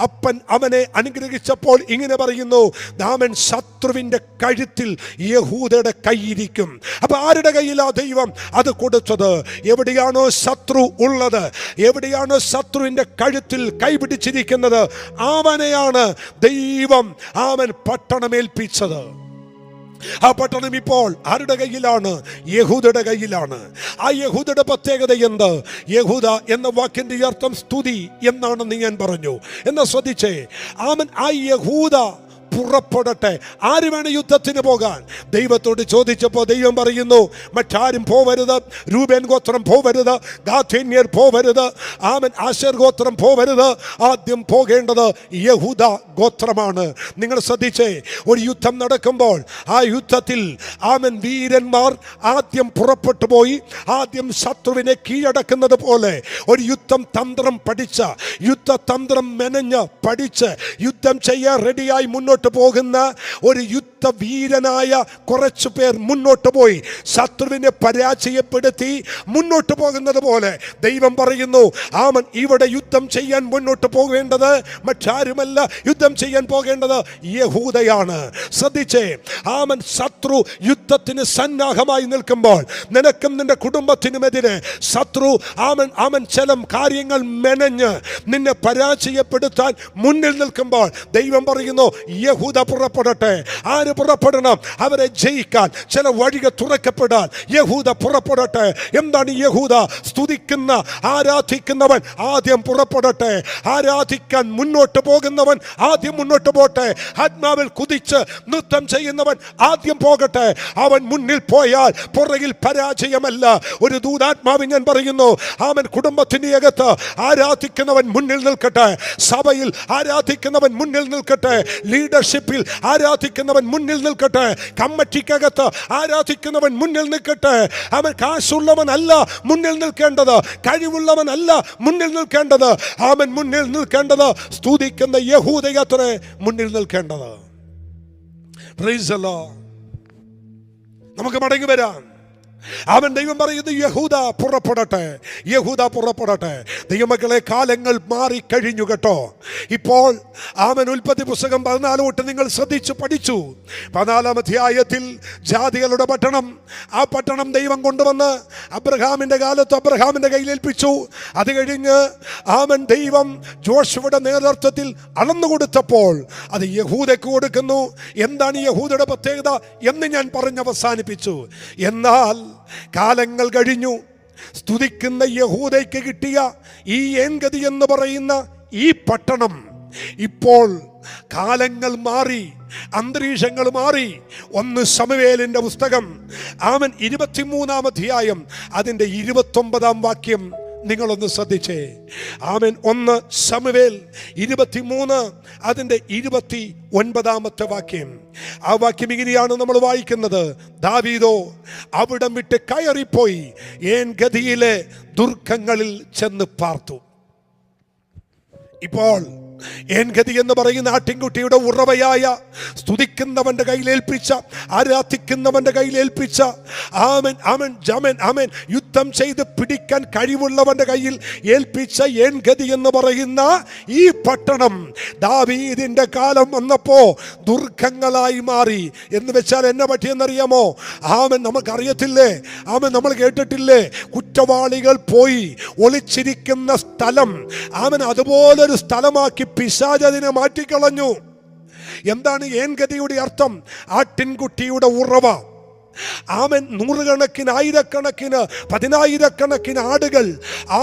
അപ്പൻ അവനെ അനുഗ്രഹിച്ചപ്പോൾ ഇങ്ങനെ പറയുന്നു, അവൻ ശത്രുവിന്റെ കഴുത്തിൽ യഹൂദയുടെ കൈയിരിക്കും. അപ്പൊ ആരുടെ കയ്യിലാ ദൈവം അത് കൊടുത്തത്? എവിടെയാണോ ശത്രു ഉള്ളത്, എവിടെയാണോ ശത്രുവിന്റെ കഴുത്തിൽ കൈപിടിച്ചിരിക്കുന്നത്, അവനെയാണ് ദൈവം അവൻ പട്ടണമേൽപ്പിച്ചത്. ആ പട്ടണം ഇപ്പോൾ ആരുടെ കയ്യിലാണ്? യഹൂദയുടെ കയ്യിലാണ്. ആ യഹൂദയുടെ പ്രത്യേകത എന്ത്? യഹൂദ എന്ന വാക്കിന്റെ അർത്ഥം സ്തുതി എന്നാണെന്ന് ഞാൻ പറഞ്ഞു. എന്നാ ശ്രദ്ധിച്ചേ, അവൻ ആ യഹൂദ പുറപ്പെടട്ടെ. ആര് വേണം യുദ്ധത്തിന് പോകാൻ? ദൈവത്തോട് ചോദിച്ചപ്പോൾ ദൈവം പറയുന്നു, മറ്റാരും പോവരുത്. രൂബേൻ ഗോത്രം പോവരുത്, ഗാദ്യന്യർ പോവരുത്, ആമൻ ആശേർ ഗോത്രം പോവരുത്. ആദ്യം പോകേണ്ടത് യഹൂദ ഗോത്രമാണ്. നിങ്ങൾ ശ്രദ്ധിച്ചേ, ഒരു യുദ്ധം നടക്കുമ്പോൾ ആ യുദ്ധത്തിൽ ആമൻ വീരന്മാർ ആദ്യം പുറപ്പെട്ടു പോയി ആദ്യം ശത്രുവിനെ കീഴടക്കുന്നത് പോലെ ഒരു യുദ്ധം തന്ത്രം പഠിച്ച, യുദ്ധതന്ത്രം മെനഞ്ഞ് പഠിച്ച് യുദ്ധം ചെയ്യാൻ റെഡിയായി മുന്നോട്ട് പോകുന്ന ഒരു യുദ്ധവീരനായ കുറച്ചു പേർ മുന്നോട്ട് പോയി ശത്രുവിനെ പരാജയപ്പെടുത്തി മുന്നോട്ട് പോകുന്നത് പോലെ ദൈവം പറയുന്നു, ആമൻ ഇവിടെ യുദ്ധം ചെയ്യാൻ മുന്നോട്ട് പോകേണ്ടത് മറ്റാരുമല്ല, യുദ്ധം ചെയ്യാൻ പോകേണ്ടത് യഹൂദയാണ്. ശ്രദ്ധിച്ചേ, ആമൻ ശത്രു യുദ്ധത്തിന് സന്നാഹമായി നിൽക്കുമ്പോൾ നിനക്കും നിന്റെ കുടുംബത്തിനുമെതിരെ ശത്രു ആമൻ ചില കാര്യങ്ങൾ മെനഞ്ഞ് നിന്നെ പരാജയപ്പെടുത്താൻ മുന്നിൽ നിൽക്കുമ്പോൾ ദൈവം പറയുന്നു, യഹൂദ പുറപ്പെടട്ടെ. ആര് പുറപ്പെടണം? അവരെ ജയിക്കാൻ ചില വഴികൾ തുറക്കപ്പെടാൻ യഹൂദ പുറപ്പെടട്ടെ. എന്താണ് യഹൂദ? സ്തുതിക്കുന്ന ആരാധിക്കുന്നവൻ ആദ്യം പുറപ്പെടട്ടെ. ആരാധിക്കാൻ മുന്നോട്ട് പോകുന്നവൻ ആദ്യം മുന്നോട്ട് പോട്ടെ. ആത്മാവിൽ കുതിച്ച് നൃത്തം ചെയ്യുന്നവൻ ആദ്യം പോകട്ടെ. അവൻ മുന്നിൽ പോയാൽ പുറകിൽ പരാജയമല്ല. ഒരു ദൂതാത്മാവിൽ ഞാൻ പറയുന്നു, അവൻ കുടുംബത്തിന്റെ അകത്ത് ആരാധിക്കുന്നവൻ മുന്നിൽ നിൽക്കട്ടെ, സഭയിൽ ആരാധിക്കുന്നവൻ മുന്നിൽ നിൽക്കട്ടെ, ലീഡർ ഫെലോഷിപ്പിൽ ആരാധിക്കുന്നവൻ മുന്നിൽ നിൽക്കട്ടെ. കമ്മിറ്റിക്കകത്ത് ആരാധിക്കുന്നവൻ മുന്നിൽ നിൽക്കട്ടെ. അവൻ കാശുള്ളവനല്ല മുന്നിൽ നിൽക്കേണ്ടത്, കഴിവുള്ളവനല്ല മുന്നിൽ നിൽക്കേണ്ടത്. അവൻ മുന്നിൽ നിൽക്കേണ്ടത് സ്തുതിക്കുന്ന യഹൂദയത്രേ മുന്നിൽ നിൽക്കേണ്ടത്. Price the Lord. നമുക്ക് മടങ്ങി വരാം. അവൻ ദൈവം പറയുന്നത് യഹൂദ പുറപ്പെടട്ടെ, യഹൂദ പുറപ്പെടട്ടെ. ദൈവമക്കളെ, കാലങ്ങൾ മാറിക്കഴിഞ്ഞു കേട്ടോ. ഇപ്പോൾ അവൻ ഉൽപ്പത്തി പുസ്തകം 14 തൊട്ട് നിങ്ങൾ ശ്രദ്ധിച്ചു പഠിച്ചു. 14-ാം അധ്യായത്തിൽ ജാതികളുടെ പട്ടണം, ആ പട്ടണം ദൈവം കൊണ്ടുവന്ന് അബ്രഹാമിൻ്റെ കാലത്ത് അബ്രഹാമിൻ്റെ കയ്യിൽ ഏൽപ്പിച്ചു. അത് കഴിഞ്ഞ് അവൻ ദൈവം ജോഷുവയുടെ നേതൃത്വത്തിൽ അളന്നുകൊടുത്തപ്പോൾ അത് യഹൂദയ്ക്ക് കൊടുക്കുന്നു. എന്താണ് യഹൂദയുടെ പ്രത്യേകത എന്ന് ഞാൻ പറഞ്ഞ് അവസാനിപ്പിച്ചു. എന്നാൽ കാലങ്ങൾ കഴിഞ്ഞു. സ്തുതിക്കുന്ന യഹൂദയ്ക്ക് കിട്ടിയ ഈ ഏൻഗതി എന്ന് പറയുന്ന ഈ പട്ടണം ഇപ്പോൾ കാലങ്ങൾ മാറി, അന്തരീക്ഷങ്ങൾ മാറി. 1 ശമൂവേലിന്റെ പുസ്തകം അവൻ 23-ാം അധ്യായം അതിൻ്റെ 29-ാം വാക്യം നിങ്ങളൊന്ന് ശ്രദ്ധിച്ചേ. ആമേൻ. 1 ശമൂവേൽ 23 അതിൻ്റെ 29-ാമത്തെ വാക്യം. ആ വാക്യം ഇങ്ങനെയാണ് നമ്മൾ വായിക്കുന്നത്. ദാവീദോ അവിടം വിട്ട് കയറിപ്പോയി ഏൻഗദിയിലെ ദുർഗങ്ങളിൽ ചെന്ന് പാർത്തു. ഇപ്പോൾ ഏൻഗതി എന്ന് പറയുന്ന ആട്ടിൻകുട്ടിയുടെ ഉറവയായ, സ്തുതിക്കുന്നവന്റെ കയ്യിലേൽപ്പിച്ച, ആരാധിക്കുന്നവന്റെ കയ്യിലേൽപ്പിച്ച, ആമൻ ആമൻ ജമൻ ആമൻ യുദ്ധം ചെയ്ത് പിടിക്കാൻ കഴിവുള്ളവന്റെ കയ്യിൽ ഏൽപ്പിച്ച ഏൻഗതി എന്ന് പറയുന്ന ഈ പട്ടണം ദാവീദിന്റെ കാലം വന്നപ്പോ ദുർഗങ്ങളായി മാറി. എന്ന് വെച്ചാൽ എന്നെ പറ്റിയെന്നറിയാമോ? ആമൻ നമുക്കറിയത്തില്ലേ? ആമൻ നമ്മൾ കേട്ടിട്ടില്ലേ? കുറ്റവാളികൾ പോയി ഒളിച്ചിരിക്കുന്ന സ്ഥലം ആമൻ അതുപോലൊരു സ്ഥലമാക്കി പിശാച് അതിനെ മാറ്റിക്കളഞ്ഞു. എന്താണ് ഏൻഗതിയുടെ അർത്ഥം? ആട്ടിൻകുട്ടിയുടെ ഉറവ. ആമൻ. നൂറുകണക്കിന്, ആയിരക്കണക്കിന്, പതിനായിരക്കണക്കിന് ആടുകൾ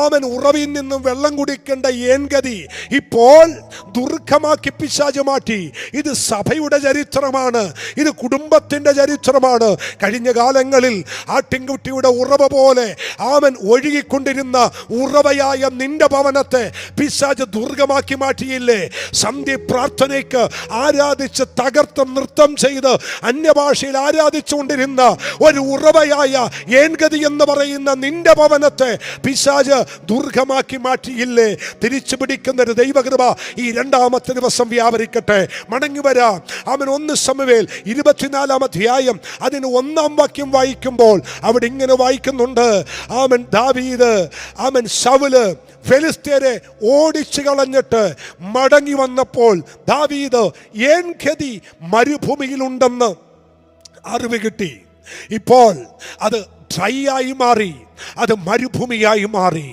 ആമൻ ഉറവിൽ നിന്നും വെള്ളം കുടിക്കേണ്ട ഏൻഗതി ഇപ്പോൾ ദുർഗമാക്കി പിശാച് മാറ്റി. ഇത് സഭയുടെ ചരിത്രമാണ്, ഇത് കുടുംബത്തിന്റെ ചരിത്രമാണ്. കഴിഞ്ഞ കാലങ്ങളിൽ ആട്ടിൻകുട്ടിയുടെ ഉറവ പോലെ ആമൻ ഒഴുകിക്കൊണ്ടിരുന്ന ഉറവയായ നിന്റെ ഭവനത്തെ പിശാച് ദുർഗമാക്കി മാറ്റിയില്ലേ? സന്ധ്യ പ്രാർത്ഥനയ്ക്ക് ആരാധിച്ച് തകർത്ത് നൃത്തം ചെയ്ത് അന്യഭാഷയിൽ ആരാധിച്ചുകൊണ്ടിരുന്ന ഒരു ഉറവയായ ഏൻഗതി എന്ന് പറയുന്ന നിന്റെ ഭവനത്തെ പിശാച് ദുർഗമാക്കി മാറ്റിയില്ലേ? തിരിച്ചു പിടിക്കുന്ന ഒരു ദൈവകൃപ ഈ 2-ാമത്തെ ദിവസം വ്യാപരിക്കട്ടെ. മടങ്ങി വരാം. അവൻ 1 ശമൂവേൽ 24-ാം അധ്യായം അതിന് 1-ാം വാക്യം വായിക്കുമ്പോൾ അവിടെ ഇങ്ങനെ വായിക്കുന്നുണ്ട്. ആമൻ. ദാവീദ് ആമൻ ശൗല് ഫെലിസ്ത്യരെ ഓടിച്ചു കളഞ്ഞിട്ട് മടങ്ങി വന്നപ്പോൾ ദാവീദ് ഏൻഗതി മരുഭൂമിയിലുണ്ടെന്ന് അറിവ് കിട്ടി. ഇപ്പോൾ അത് ഡ്രൈ ആയി മാറി, അത് മരുഭൂമിയായി മാറി.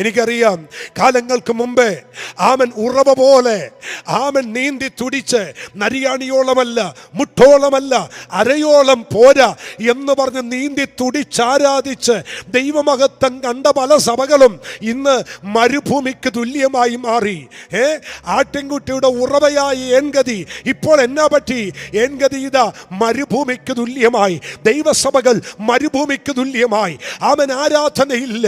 എനിക്കറിയാം, കാലങ്ങൾക്ക് മുമ്പേ ആമൻ ഉറവ പോലെ ആമൻ നീന്തി തുടിച്ച് നരിയാണിയോളമല്ല, മുട്ടോളമല്ല, അരയോളം പോരാ എന്ന് പറഞ്ഞ് നീന്തി തുടിച്ചാരാധിച്ച് ദൈവമഹത്വം കണ്ട പല സഭകളും ഇന്ന് മരുഭൂമിക്ക് തുല്യമായി മാറി. ആട്ടിൻകുട്ടിയുടെ ഉറവയായ ഏൻഗതി ഇപ്പോൾ എന്നാ പറ്റി? ഏൻഗതി ഇതാ മരുഭൂമിക്ക് തുല്യമായി. ദൈവസഭകൾ മരുഭൂമിക്ക് തുല്യമായി. അവൻ ആരാധനയില്ല,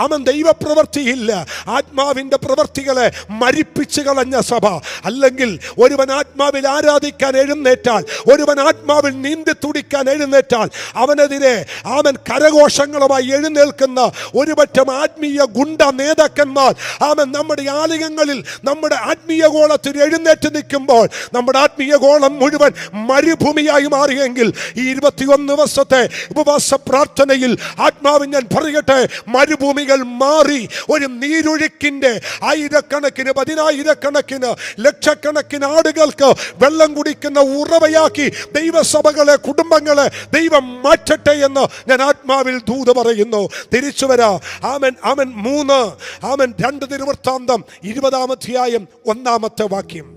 അവൻ ദൈവപ്രവൃത്തിയില്ല. ആത്മാവിന്റെ പ്രവൃത്തികളെ മരിപ്പിച്ചു കളഞ്ഞ സഭ. അല്ലെങ്കിൽ ഒരുവൻ ആത്മാവിൽ ആരാധിക്കാൻ എഴുന്നേറ്റാൽ, ഒരുവൻ ആത്മാവിൽ നീന്തി തുടിക്കാൻ എഴുന്നേറ്റാൽ അവനെതിരെ അവൻ കരഘോഷങ്ങളുമായി എഴുന്നേൽക്കുന്ന ഒരുപറ്റം ആത്മീയ ഗുണ്ട നേതാക്കന്മാർ അവൻ നമ്മുടെ ആലയങ്ങളിൽ, നമ്മുടെ ആത്മീയ ഗോളത്തിൽ എഴുന്നേറ്റ് നിൽക്കുമ്പോൾ നമ്മുടെ ആത്മീയ ഗോളം മുഴുവൻ മരുഭൂമിയായി മാറിയെങ്കിൽ ഈ 21 ദിവസത്തെ ഉപവാസ പ്രാർത്ഥനയിൽ ആത്മാവിൻ ഞാൻ പറയട്ടെ, മരുഭൂമികൾ മാറി ഒരു നീരൊഴുക്കിന്റെ ആയിരക്കണക്കിന്, പതിനായിരക്കണക്കിന്, ലക്ഷക്കണക്കിന് ആടുകൾക്ക് വെള്ളം കുടിക്കുന്ന ഉറവയാക്കി ദൈവസഭകളെ, കുടുംബങ്ങളെ ദൈവം മാറ്റട്ടെ എന്ന് ഞാൻ ആത്മാവിൽ ദൂത് പറയുന്നു. തിരിച്ചു വരാ. ആമൻ ആമൻ 2 തിരുവൃത്താന്തം 20-ാം അധ്യായം 1-ാമത്തെ വാക്യം.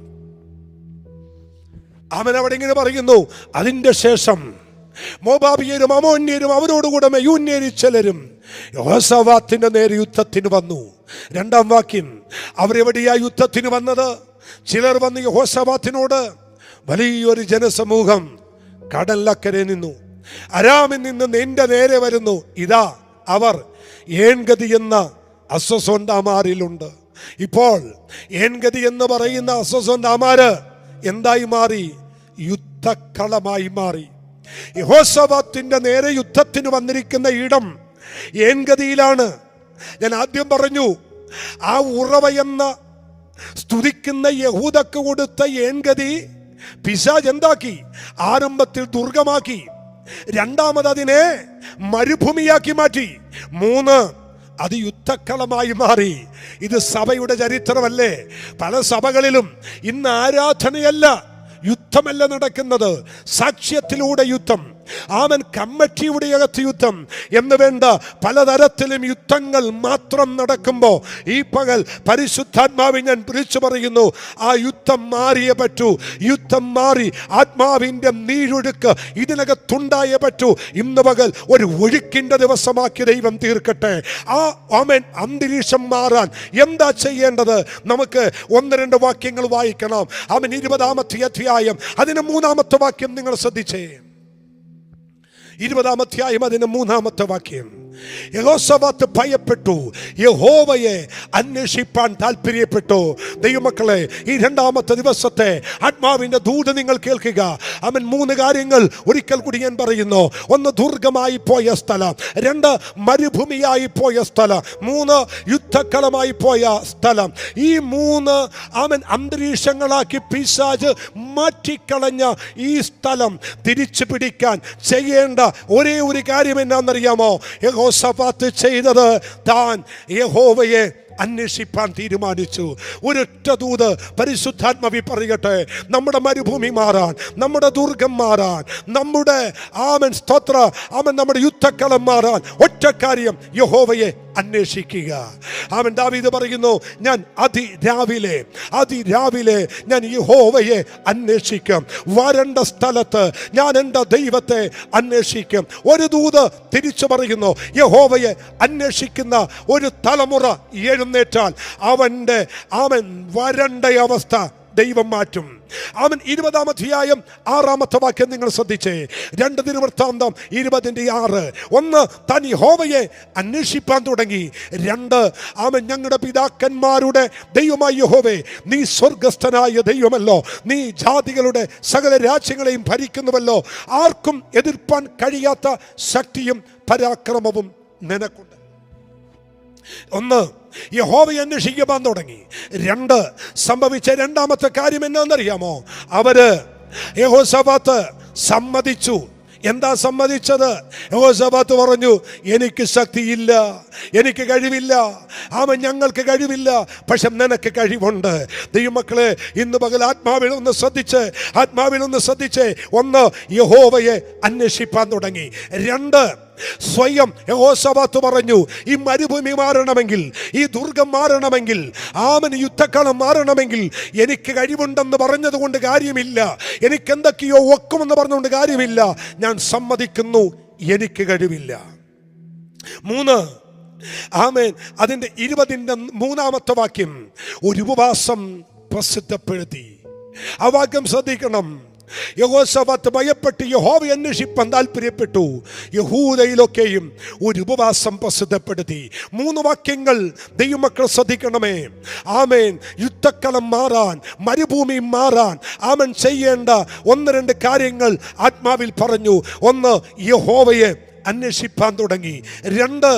അവൻ അവിടെ ഇങ്ങനെ പറയുന്നു. അതിന്റെ ശേഷം മോവാബിയരും അമ്മോന്യരും അവരോടുകൂടെ മെയൂന്യരിൽ ചിലരും യഹോശാഫാത്തിന്റെ നേരെ യുദ്ധത്തിന് വന്നു. 2-ാം വാക്യം. അവരെവിടെയാ യുദ്ധത്തിന് വന്നത്? ചിലർ വന്ന് യഹോശാഫാത്തിനോട്, വലിയൊരു ജനസമൂഹം കടലക്കരെ നിന്നു, അരാമിൽ നിന്ന് നിന്റെ നേരെ വരുന്നു. ഇതാ അവർ ഏൻഗതി എന്ന അസ്വസോൻ താമാറിലുണ്ട്. ഇപ്പോൾ ഏൻഗതി എന്ന് പറയുന്ന അസ്വസോൻ താമാര് എന്തായി മാറി? യുദ്ധക്കളമായി മാറി. യഹോശാഫാത്തിന്റെ നേരെ യുദ്ധത്തിന് വന്നിരിക്കുന്ന ഇടം ഏൻഗതിയിലാണ്. ഞാൻ ആദ്യം പറഞ്ഞു, ആ ഉറവയെന്ന സ്തുതിക്കുന്ന യഹൂദക്ക് കൊടുത്ത ഏൻഗതി പിശാച് എന്താക്കി? ആരംഭത്തിൽ ദുർഗമാക്കി. രണ്ടാമത് അതിനെ മരുഭൂമിയാക്കി മാറ്റി. 3 അത് യുദ്ധക്കളമായി മാറി. ഇത് സഭയുടെ ചരിത്രമല്ലേ? പല സഭകളിലും ഇന്ന് ആരാധനയല്ല, യുദ്ധമല്ല നടക്കുന്നത്, സാക്ഷ്യത്തിലൂടെ യുദ്ധം, ആമൻ കമ്മിറ്റിയുടെ അകത്ത് യുദ്ധം എന്ന് വേണ്ട പലതരത്തിലും യുദ്ധങ്ങൾ മാത്രം നടക്കുമ്പോൾ ഈ പകൽ പരിശുദ്ധാത്മാവിനെ ഞാൻ വിളിച്ചു പറയുന്നു, ആ യുദ്ധം മാറിയേ പറ്റൂ. യുദ്ധം മാറി ആത്മാവിൻ്റെ നീരൊഴുക്ക് ഇതിനകത്തുണ്ടായേ പറ്റൂ. ഇന്ന് പകൽ ഒരു ഒഴുക്കിൻ്റെ ദിവസമാക്കി ദൈവം തീർക്കട്ടെ. ആ ആമൻ അന്തരീക്ഷം മാറാൻ എന്താ ചെയ്യേണ്ടത്? നമുക്ക് 1-2 വാക്യങ്ങൾ വായിക്കണം. അവൻ 20-ാമത്തെ അധ്യായം അതിന് 3-ാമത്തെ വാക്യം നിങ്ങൾ ശ്രദ്ധിച്ചേ. 20-ാം അധ്യായം അതിന് 3-ാമത്തെ വാക്യം. യഹോശാഫാത്ത് ഭയപ്പെട്ടു, യഹോവയെ അന്വേഷിപ്പാൻ താല്പര്യപ്പെട്ടു. ദൈവമക്കളെ, ഈ 2-ാമത്തെ ദിവസത്തെ ആത്മാവിന്റെ ദൂത് നിങ്ങൾ കേൾക്കുക. അവൻ 3 കാര്യങ്ങൾ ഒരിക്കൽ കൂടി ഞാൻ പറയുന്നു. 1 ദുർഗമായി പോയ സ്ഥലം, 2 മരുഭൂമിയായി പോയ സ്ഥലം, 3 യുദ്ധക്കളമായി പോയ സ്ഥലം. ഈ 3 അവൻ അന്തരീക്ഷങ്ങളാക്കി പിശാച് മാറ്റിക്കളഞ്ഞ ഈ സ്ഥലം തിരിച്ചു പിടിക്കാൻ ചെയ്യേണ്ട ഒരേ ഒരു കാര്യം എന്നാണെന്നറിയാമോ? യഹോശാഫാത്ത് ചെയ്തത്, താൻ യഹോവയെ അന്വേഷിപ്പാൻ തീരുമാനിച്ചു. ഒരൊറ്റ ദൂത് പരിശുദ്ധാത്മാവി പറയട്ടെ, നമ്മുടെ മരുഭൂമി മാറാൻ, നമ്മുടെ ദുർഗം മാറാൻ, നമ്മുടെ ആമൻ സ്തോത്ര ആമൻ നമ്മുടെ യുദ്ധക്കളം മാറാൻ ഒറ്റ കാര്യം, യഹോവയെ അന്വേഷിക്കുക. ആമൻ ദാവീദ് പറയുന്നു, ഞാൻ അതിരാവിലെ ഞാൻ യഹോവയെ അന്വേഷിക്കും. വരണ്ട സ്ഥലത്ത് ഞാൻ എൻ്റെ ദൈവത്തെ അന്വേഷിക്കും. ഒരു ദൂത് തിരിച്ചു പറയുന്നു, യഹോവയെ അന്വേഷിക്കുന്ന ഒരു തലമുറ എഴുന്നേറ്റാൽ അവൻ വരണ്ട അവസ്ഥ ദൈവം മാറ്റും. അവൻ 20-ാം അധ്യായം 6-ാമത്തെ വാക്യം നിങ്ങൾ ശ്രദ്ധിച്ചേ. 2 ദിനവൃത്താന്തം 20:6. 1 താൻ യഹോവയെ അന്വേഷിപ്പാൻ തുടങ്ങി. 2 അവൻ ഞങ്ങളുടെ പിതാക്കന്മാരുടെ ദൈവമായ യഹോവേ, നീ സ്വർഗസ്ഥനായ ദൈവമല്ലോ, നീ ജാതികളുടെ സകല രാജ്യങ്ങളെയും ഭരിക്കുന്നുവല്ലോ, ആർക്കും എതിർപ്പാൻ കഴിയാത്ത ശക്തിയും പരാക്രമവും നിനക്കുണ്ട്. 1 യഹോവയെ അന്വേഷിക്കാൻ തുടങ്ങി. 2 സംഭവിച്ച 2-ാമത്തെ കാര്യം എന്നാന്നറിയാമോ? യഹോശാഫാത്ത് സമ്മതിച്ചു. എന്താ സമ്മതിച്ചത്? യഹോശാഫാത്ത് പറഞ്ഞു, എനിക്ക് ശക്തിയില്ല, എനിക്ക് കഴിവില്ല. ഞങ്ങൾക്ക് കഴിവില്ല, പക്ഷെ നിനക്ക് കഴിവുണ്ട്. ദൈവമക്കളെ, ഇന്ന് പകൽ ആത്മാവിൽ ഒന്ന് ശ്രദ്ധിച്ച് 1 യഹോവയെ അന്വേഷിപ്പാൻ തുടങ്ങി. 2 സ്വയം യഹോശാഫാത്ത് പറഞ്ഞു, ഈ മരുഭൂമി മാറണമെങ്കിൽ, ഈ ദുർഗം മാറണമെങ്കിൽ, യുദ്ധക്കളം മാറണമെങ്കിൽ എനിക്ക് കഴിവുണ്ടെന്ന് പറഞ്ഞത് കൊണ്ട് കാര്യമില്ല, എനിക്ക് എന്തൊക്കെയോ ഒക്കുമെന്ന് പറഞ്ഞുകൊണ്ട് കാര്യമില്ല. ഞാൻ സമ്മതിക്കുന്നു, എനിക്ക് കഴിവില്ല. 3 ആമേൻ അതിൻ്റെ 20-ാമത്തെ വാക്യം, ഒരു ഉപവാസം പ്രസിദ്ധപ്പെടുത്തി. ആ വാക്യം ശ്രദ്ധിക്കണം. യഹോശാഫാത്ത് ഭയപ്പെട്ട് യഹോവയെ അന്വേഷിപ്പാൻ താല്പര്യപ്പെട്ടു. യഹൂദയിലൊക്കെയും ഒരു ഉപവാസം പ്രസിദ്ധപ്പെടുത്തി. 3 വാക്യങ്ങൾ ദൈവമക്കൾ ശ്രദ്ധിക്കണമേ. ആമേൻ യുദ്ധക്കളം മാറാൻ, മരുഭൂമി മാറാൻ ആമൻ ചെയ്യേണ്ട 1-2 കാര്യങ്ങൾ ആത്മാവിൽ പറഞ്ഞു. 1 യഹോവയെ അന്വേഷിപ്പാൻ തുടങ്ങി. 2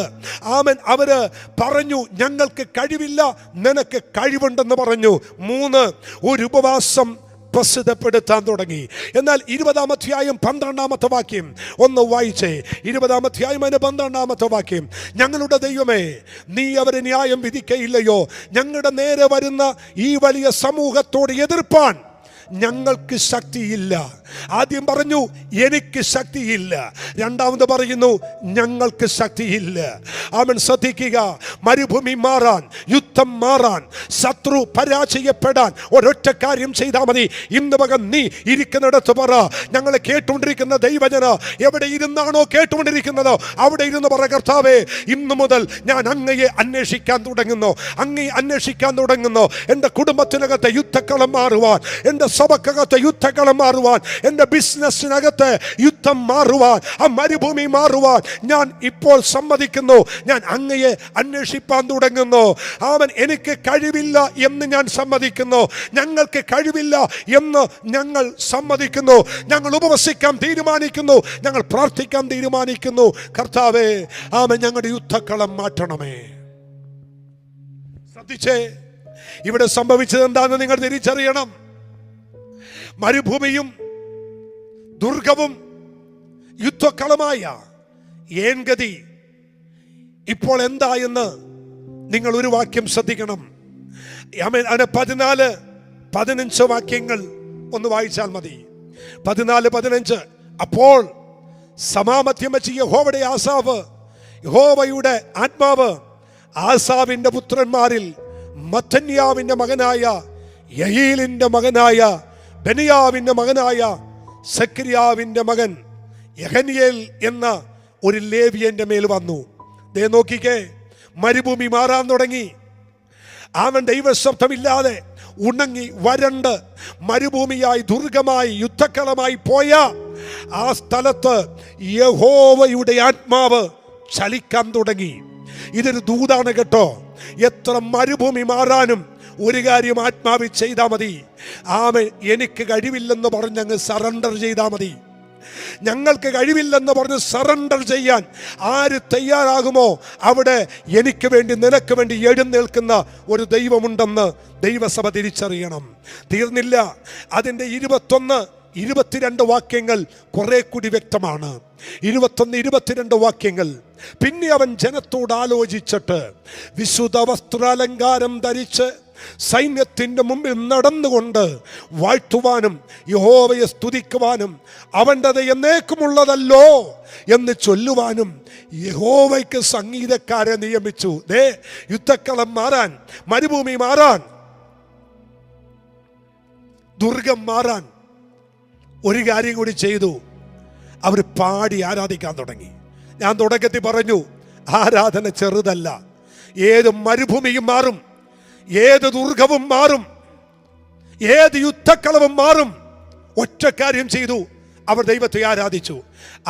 അവര് പറഞ്ഞു, ഞങ്ങൾക്ക് കഴിവില്ല, നിനക്ക് കഴിവുണ്ടെന്ന് പറഞ്ഞു. 3 ഒരു ഉപവാസം പ്രസിദ്ധപ്പെടുത്താൻ തുടങ്ങി. എന്നാൽ 20-ാം അധ്യായം 12-ാമത്തെ വാക്യം ഒന്ന് വായിച്ചേ. 20-ാം അധ്യായം 12-ാമത്തെ വാക്യം, ഞങ്ങളുടെ ദൈവമേ, നീ അവരെ ന്യായം വിധിക്കയില്ലയോ? ഞങ്ങളുടെ നേരെ വരുന്ന ഈ വലിയ സമൂഹത്തോട് എതിർപ്പാൻ ഞങ്ങൾക്ക് ശക്തിയില്ല. ആദ്യം പറഞ്ഞു എനിക്ക് ശക്തിയില്ല, രണ്ടാമത് പറയുന്നു ഞങ്ങൾക്ക് ശക്തിയില്ല. അവൻ ശ്രദ്ധിക്കുക, മരുഭൂമി മാറാൻ, യുദ്ധം മാറാൻ, ശത്രു പരാജയപ്പെടാൻ ഒരൊറ്റ കാര്യം ചെയ്താൽ മതി. ഇന്ന് പകൽ നീ ഇരിക്കുന്നിടത്ത് പറ, ഞങ്ങളെ കേട്ടുകൊണ്ടിരിക്കുന്ന ദൈവജന എവിടെ ഇരുന്നാണോ കേട്ടുകൊണ്ടിരിക്കുന്നത് അവിടെ ഇരുന്ന് പറ, കർത്താവേ, ഇന്നു മുതൽ ഞാൻ അങ്ങയെ അന്വേഷിക്കാൻ തുടങ്ങുന്നു, അങ്ങയെ അന്വേഷിക്കാൻ തുടങ്ങുന്നു. എൻ്റെ കുടുംബത്തിനകത്തെ യുദ്ധക്കളം മാറുവാൻ, എൻ്റെ സഭക്കകത്ത് യുദ്ധക്കളം മാറുവാൻ, എൻ്റെ ബിസിനസ്സിനകത്ത് യുദ്ധം മാറുവാൻ, ആ മരുഭൂമി മാറുവാൻ ഞാൻ ഇപ്പോൾ സമ്മതിക്കുന്നു. ഞാൻ അങ്ങയെ അന്വേഷിപ്പാൻ തുടങ്ങുന്നു. എനിക്ക് കഴിവില്ല എന്ന് ഞാൻ സമ്മതിക്കുന്നു. ഞങ്ങൾക്ക് കഴിവില്ല എന്ന് ഞങ്ങൾ സമ്മതിക്കുന്നു. ഞങ്ങൾ ഉപവസിക്കാൻ തീരുമാനിക്കുന്നു. ഞങ്ങൾ പ്രാർത്ഥിക്കാൻ തീരുമാനിക്കുന്നു. കർത്താവേ, ഞങ്ങളുടെ യുദ്ധക്കളം മാറ്റണമേ. ശ്രദ്ധിച്ചേ, ഇവിടെ സംഭവിച്ചത് എന്താണെന്ന് നിങ്ങൾ തിരിച്ചറിയണം. മരുഭൂമിയും ദുർഗവും യുദ്ധക്കളമായ ഏൻഗതി ഇപ്പോൾ എന്തായെന്ന് നിങ്ങൾ ഒരു വാക്യം ശ്രദ്ധിക്കണം. 14-15 വാക്യങ്ങൾ ഒന്ന് വായിച്ചാൽ മതി. 14-15. അപ്പോൾ സമാമധ്യം വെച്ച് യഹോവയുടെ ആത്മാവ് ആസാവിന്റെ പുത്രന്മാരിൽ മത്തന്യാവിന്റെ മകനായ യഹീലിന്റെ മകനായ ബെനിയാവിന്റെ മകനായ സക്രിയാവിന്റെ മകൻ യഹനിയേൽ എന്ന ഒരു ലേവിയന്റെ മേൽ വന്നു. ദേ നോക്കിക്കേ, മരുഭൂമി മാറാൻ തുടങ്ങി. അവൻ ദൈവശബ്ദമില്ലാതെ ഉണങ്ങി വരണ്ട് മരുഭൂമിയായി ദുർഗമായി യുദ്ധക്കളമായി പോയ ആ സ്ഥലത്ത് യഹോവയുടെ ആത്മാവ് ചലിക്കാൻ തുടങ്ങി. ഇതൊരു ദൂതാണ് കേട്ടോ. എത്ര മരുഭൂമി മാറാനും ഒരു കാര്യം ആത്മാവിൽ ചെയ്താൽ മതി. എനിക്ക് കഴിവില്ലെന്ന് പറഞ്ഞങ്ങ് സറണ്ടർ ചെയ്താൽ മതി. ഞങ്ങൾക്ക് കഴിവില്ലെന്ന് പറഞ്ഞ് സറണ്ടർ ചെയ്യാൻ ആര് തയ്യാറാകുമോ അവിടെ എനിക്ക് വേണ്ടി നിനക്ക് വേണ്ടി എഴുന്നേൽക്കുന്ന ഒരു ദൈവമുണ്ടെന്ന് ദൈവസഭ തിരിച്ചറിയണം. തീർന്നില്ല. അതിൻ്റെ 21-22 വാക്യങ്ങൾ കുറെ കൂടി വ്യക്തമാണ്. 21-22 വാക്യങ്ങൾ. പിന്നെ അവൻ ജനത്തോട് ആലോചിച്ചിട്ട് വിശുദ്ധ വസ്ത്രാലങ്കാരം ധരിച്ച് സൈന്യത്തിൻ്റെ മുമ്പിൽ നടന്നുകൊണ്ട് വാഴ്ത്തുവാനും യഹോവയെ സ്തുതിക്കുവാനും അവൻ്റെത് എന്നേക്കുമുള്ളതല്ലോ എന്ന് ചൊല്ലുവാനും യഹോവയ്ക്ക് സംഗീതക്കാരെ നിയമിച്ചു. യുദ്ധക്കളം മാറാൻ, മരുഭൂമി മാറാൻ, ദുർഗം മാറാൻ ഒരു കാര്യം കൂടി ചെയ്തു. അവർ പാടി ആരാധിക്കാൻ തുടങ്ങി. ഞാൻ തുടക്കത്തിൽ പറഞ്ഞു, ആരാധന ചെറുതല്ല. ഏത് മരുഭൂമിയും മാറും, ഏത് ദുർഗവും മാറും, ഏത് യുദ്ധക്കളവും മാറും. ഒറ്റ കാര്യം ചെയ്തു, അവർ ദൈവത്തെ ആരാധിച്ചു.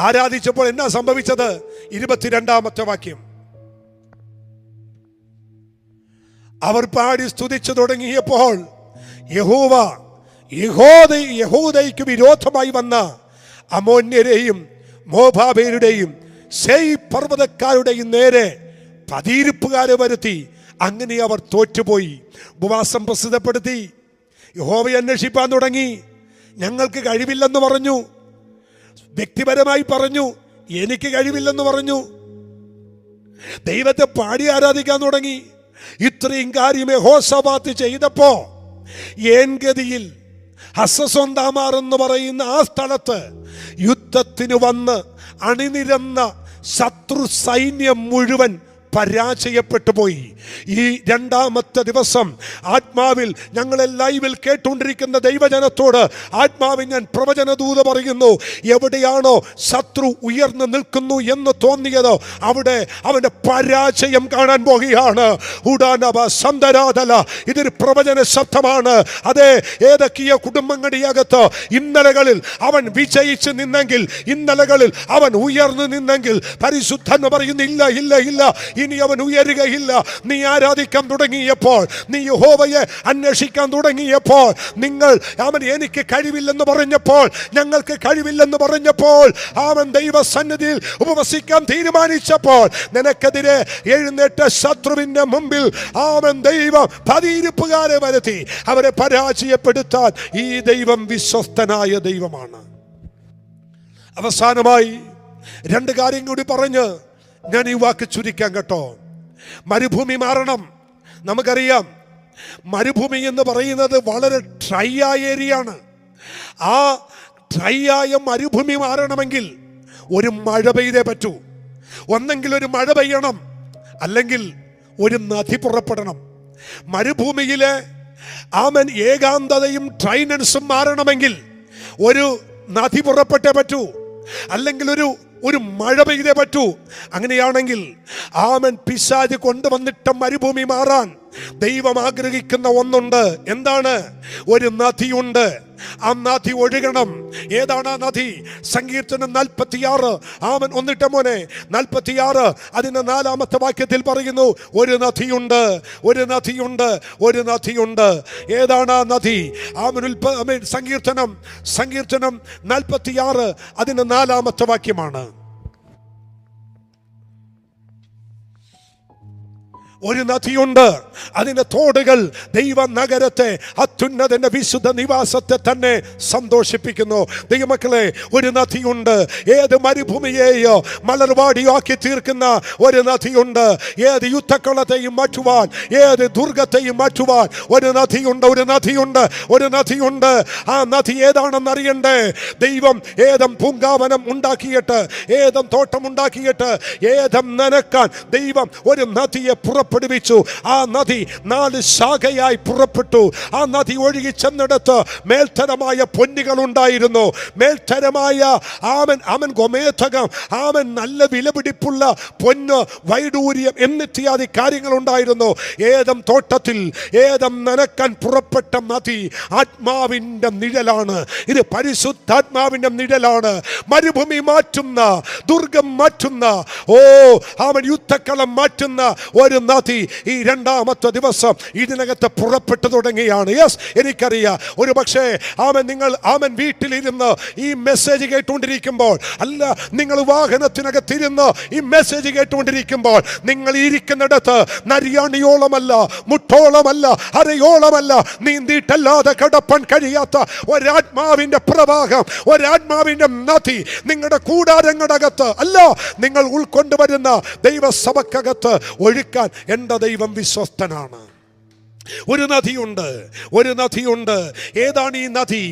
ആരാധിച്ചപ്പോൾ എന്നാ സംഭവിച്ചത്? 22-ാമത്തെ വാക്യം. അവർ പാടി സ്തുതിച്ചു തുടങ്ങിയപ്പോൾ യഹൂദയ്ക്ക് വിരോധമായി വന്ന അമോന്യരെയും മോബാബേരുടെയും സെയ് പർവ്വതക്കാരുടെയും നേരെ പതിയിരിപ്പുകാരെ വരുത്തി. അങ്ങനെ അവർ തോറ്റുപോയി. ഉപവാസം പ്രസിദ്ധപ്പെടുത്തി. യഹോവയെ അന്വേഷിപ്പാൻ തുടങ്ങി. ഞങ്ങൾക്ക് കഴിവില്ലെന്ന് പറഞ്ഞു. വ്യക്തിപരമായി പറഞ്ഞു, എനിക്ക് കഴിവില്ലെന്ന് പറഞ്ഞു. ദൈവത്തെ പാടി ആരാധിക്കാൻ തുടങ്ങി. ഇത്രയും കാര്യം യഹോശാഫാത്ത് ചെയ്തപ്പോ ഏൻഗതിയിൽ ഹസസോന്താമാർ എന്ന് പറയുന്ന ആ സ്ഥലത്ത് യുദ്ധത്തിന് വന്ന് അണിനിരന്ന ശത്രു സൈന്യം മുഴുവൻ പരാജയപ്പെട്ടു പോയി. ഈ 2ാമത്തെ ദിവസം ആത്മാവിൽ ഞങ്ങളെ ലൈവിൽ കേട്ടുകൊണ്ടിരിക്കുന്ന ദൈവജനത്തോട് ആത്മാവിൽ ഞാൻ പ്രവചനദൂത പറയുന്നു, എവിടെയാണോ ശത്രു ഉയർന്നു നിൽക്കുന്നു എന്ന് തോന്നിയതോ അവിടെ അവന്റെ പരാജയം കാണാൻ പോകുകയാണ്. ഇതൊരു പ്രവചന ശബ്ദമാണ്. അതെ, ഏതൊക്കെയോ കുടുംബങ്ങളുടെ അകത്ത് ഇന്നലകളിൽ അവൻ വിജയിച്ച് നിന്നെങ്കിൽ, ഇന്നലകളിൽ അവൻ ഉയർന്നു നിന്നെങ്കിൽ, പരിശുദ്ധൻ പറയുന്നു ഇല്ല ഇല്ല ഇല്ല, ഇനി അവൻ ഉയരുകയില്ല. നീ ആരാധിക്കാൻ തുടങ്ങിയപ്പോൾ, നീ യഹോവയെ അന്വേഷിക്കാൻ തുടങ്ങിയപ്പോൾ, അവൻ എനിക്ക് കഴിവില്ലെന്ന് പറഞ്ഞപ്പോൾ, ഞങ്ങൾക്ക് കഴിവില്ലെന്ന് പറഞ്ഞപ്പോൾ, അവൻ ദൈവസന്നിധിയിൽ ഉപവസിക്കാൻ തീരുമാനിച്ചപ്പോൾ, നിനക്കെതിരെ എഴുന്നേറ്റ ശത്രുവിന്റെ മുമ്പിൽ അവൻ ദൈവം പതിയിരിപ്പുകാരെ വരുത്തി അവരെ പരാജയപ്പെടുത്താൻ ഈ ദൈവം വിശ്വസ്തനായ ദൈവമാണ്. അവസാനമായി 2 കാര്യം കൂടി പറഞ്ഞ് ഞാൻ ഈ വാക്ക് ചുരുക്കാൻ കേട്ടോ. മരുഭൂമി മാറണം. നമുക്കറിയാം, മരുഭൂമി എന്ന് പറയുന്നത് വളരെ ഡ്രൈ ആയ ഏരിയയാണ്. ആ ഡ്രൈ ആയ മരുഭൂമി മാറണമെങ്കിൽ ഒരു മഴ പെയ്തേ പറ്റൂ. ഒന്നെങ്കിൽ ഒരു മഴ പെയ്യണം, അല്ലെങ്കിൽ ഒരു നദി പുറപ്പെടണം. മരുഭൂമിയിലെ ഏകാന്തതയും ഡ്രൈനൻസും മാറണമെങ്കിൽ ഒരു നദി പുറപ്പെട്ടേ പറ്റൂ, അല്ലെങ്കിൽ ഒരു മഴ പെയ്തേ പറ്റൂ. അങ്ങനെയാണെങ്കിൽ പിശാച് കൊണ്ടുവന്നിട്ട മരുഭൂമി മാറാൻ ദൈവം ആഗ്രഹിക്കുന്ന ഒന്നുണ്ട്. എന്താണ്? ഒരു നദിയുണ്ട്. ആ നദി ഒഴുകണം. ഏതാണ് ആ നദി? സങ്കീർത്തനം 46 ആമൻ ഒന്നിട്ട മോനെ 46 അതിന്റെ 4-ാമത്തെ വാക്യത്തിൽ പറയുന്നു, ഒരു നദിയുണ്ട്, ഒരു നദിയുണ്ട്, ഒരു നദിയുണ്ട്. ഏതാണ് ആ നദി? ആമൻ സങ്കീർത്തനം 46 അതിന്റെ 4-ാമത്തെ വാക്യമാണ്. ഒരു നദിയുണ്ട്, അതിന്റെ തോടുകൾ ദൈവ നഗരത്തെ, അത്യുന്നതന്റെ വിശുദ്ധ നിവാസത്തെ തന്നെ സന്തോഷിപ്പിക്കുന്നു. ദൈവമക്കളെ, ഒരു നദിയുണ്ട്. ഏത് മരുഭൂമിയെയോ മലർവാടിയാക്കി തീർക്കുന്ന ഒരു നദിയുണ്ട്. ഏത് യുദ്ധക്കളത്തെയും മാറ്റുവാൻ, ഏത് ദുർഗത്തെയും മാറ്റുവാൻ ഒരു നദിയുണ്ട്, ഒരു നദിയുണ്ട്, ഒരു നദിയുണ്ട്. ആ നദി ഏതാണെന്ന് അറിയണ്ടേ? ദൈവം ഏദം പൂങ്കാവനം ഉണ്ടാക്കിയിട്ട്, ഏദം തോട്ടം ഉണ്ടാക്കിയിട്ട്, ഏദം നനക്കാൻ ദൈവം ഒരു നദിയെ പുറപ്പെടുവിച്ചു. ആ നദി 4 ശാഖയായി പുറപ്പെട്ടു. ആ നദി ഒഴുകി ചെന്നിടത്ത് മേൽത്തരമായ പൊന്നുകൾ ഉണ്ടായിരുന്നു. മേൽത്തരമായ ആമൻ ഗോമേധകം, ആമൻ നല്ല വിലപിടിപ്പുള്ള പൊന്ന്, വൈഡൂര്യം എന്നിത്യാദി കാര്യങ്ങൾ ഉണ്ടായിരുന്നു. ഏദം തോട്ടത്തിൽ ഏദം നനക്കാൻ പുറപ്പെട്ട നദി ആത്മാവിന്റെ നിഴലാണ്. ഇത് പരിശുദ്ധാത്മാവിന്റെ നിഴലാണ്. മരുഭൂമി മാറ്റുന്ന, ദുർഗം മാറ്റുന്ന, അവൻ യുദ്ധക്കളം മാറ്റുന്ന ഒരു നദി ഈ 2-ാമത്തെ ദിവസം ഇതിനകത്ത് പുറപ്പെട്ടു തുടങ്ങിയാണ്. യെസ്, എനിക്കറിയാം. ഒരു പക്ഷേ നിങ്ങൾ വീട്ടിലിരുന്ന് ഈ മെസ്സേജ് കേട്ടുകൊണ്ടിരിക്കുമ്പോൾ, അല്ല, നിങ്ങൾ വാഹനത്തിനകത്തിരുന്ന് ഈ മെസ്സേജ് കേട്ടുകൊണ്ടിരിക്കുമ്പോൾ, നിങ്ങൾ ഇരിക്കുന്നിടത്ത് നരിയാണിയോളമല്ല, മുട്ടോളമല്ല, അരയോളമല്ല നീന്തിയിട്ടല്ലാതെ കടപ്പാൻ കഴിയാത്ത ഒരാത്മാവിന്റെ പ്രവാഹം, ഒരാത്മാവിന്റെ നദി നിങ്ങളുടെ കൂടാരങ്ങളുടെ അകത്ത്, അല്ല, നിങ്ങൾ ഉൾക്കൊണ്ടുവരുന്ന ദൈവസഭക്കകത്ത് ഒഴുക്കാൻ എൻ്റെ ദൈവം വിശ്വസ്തനാണ്. ഒരു നദിയുണ്ട്, ഒരു നദിയുണ്ട്. ഏതാണ് ഈ നദി?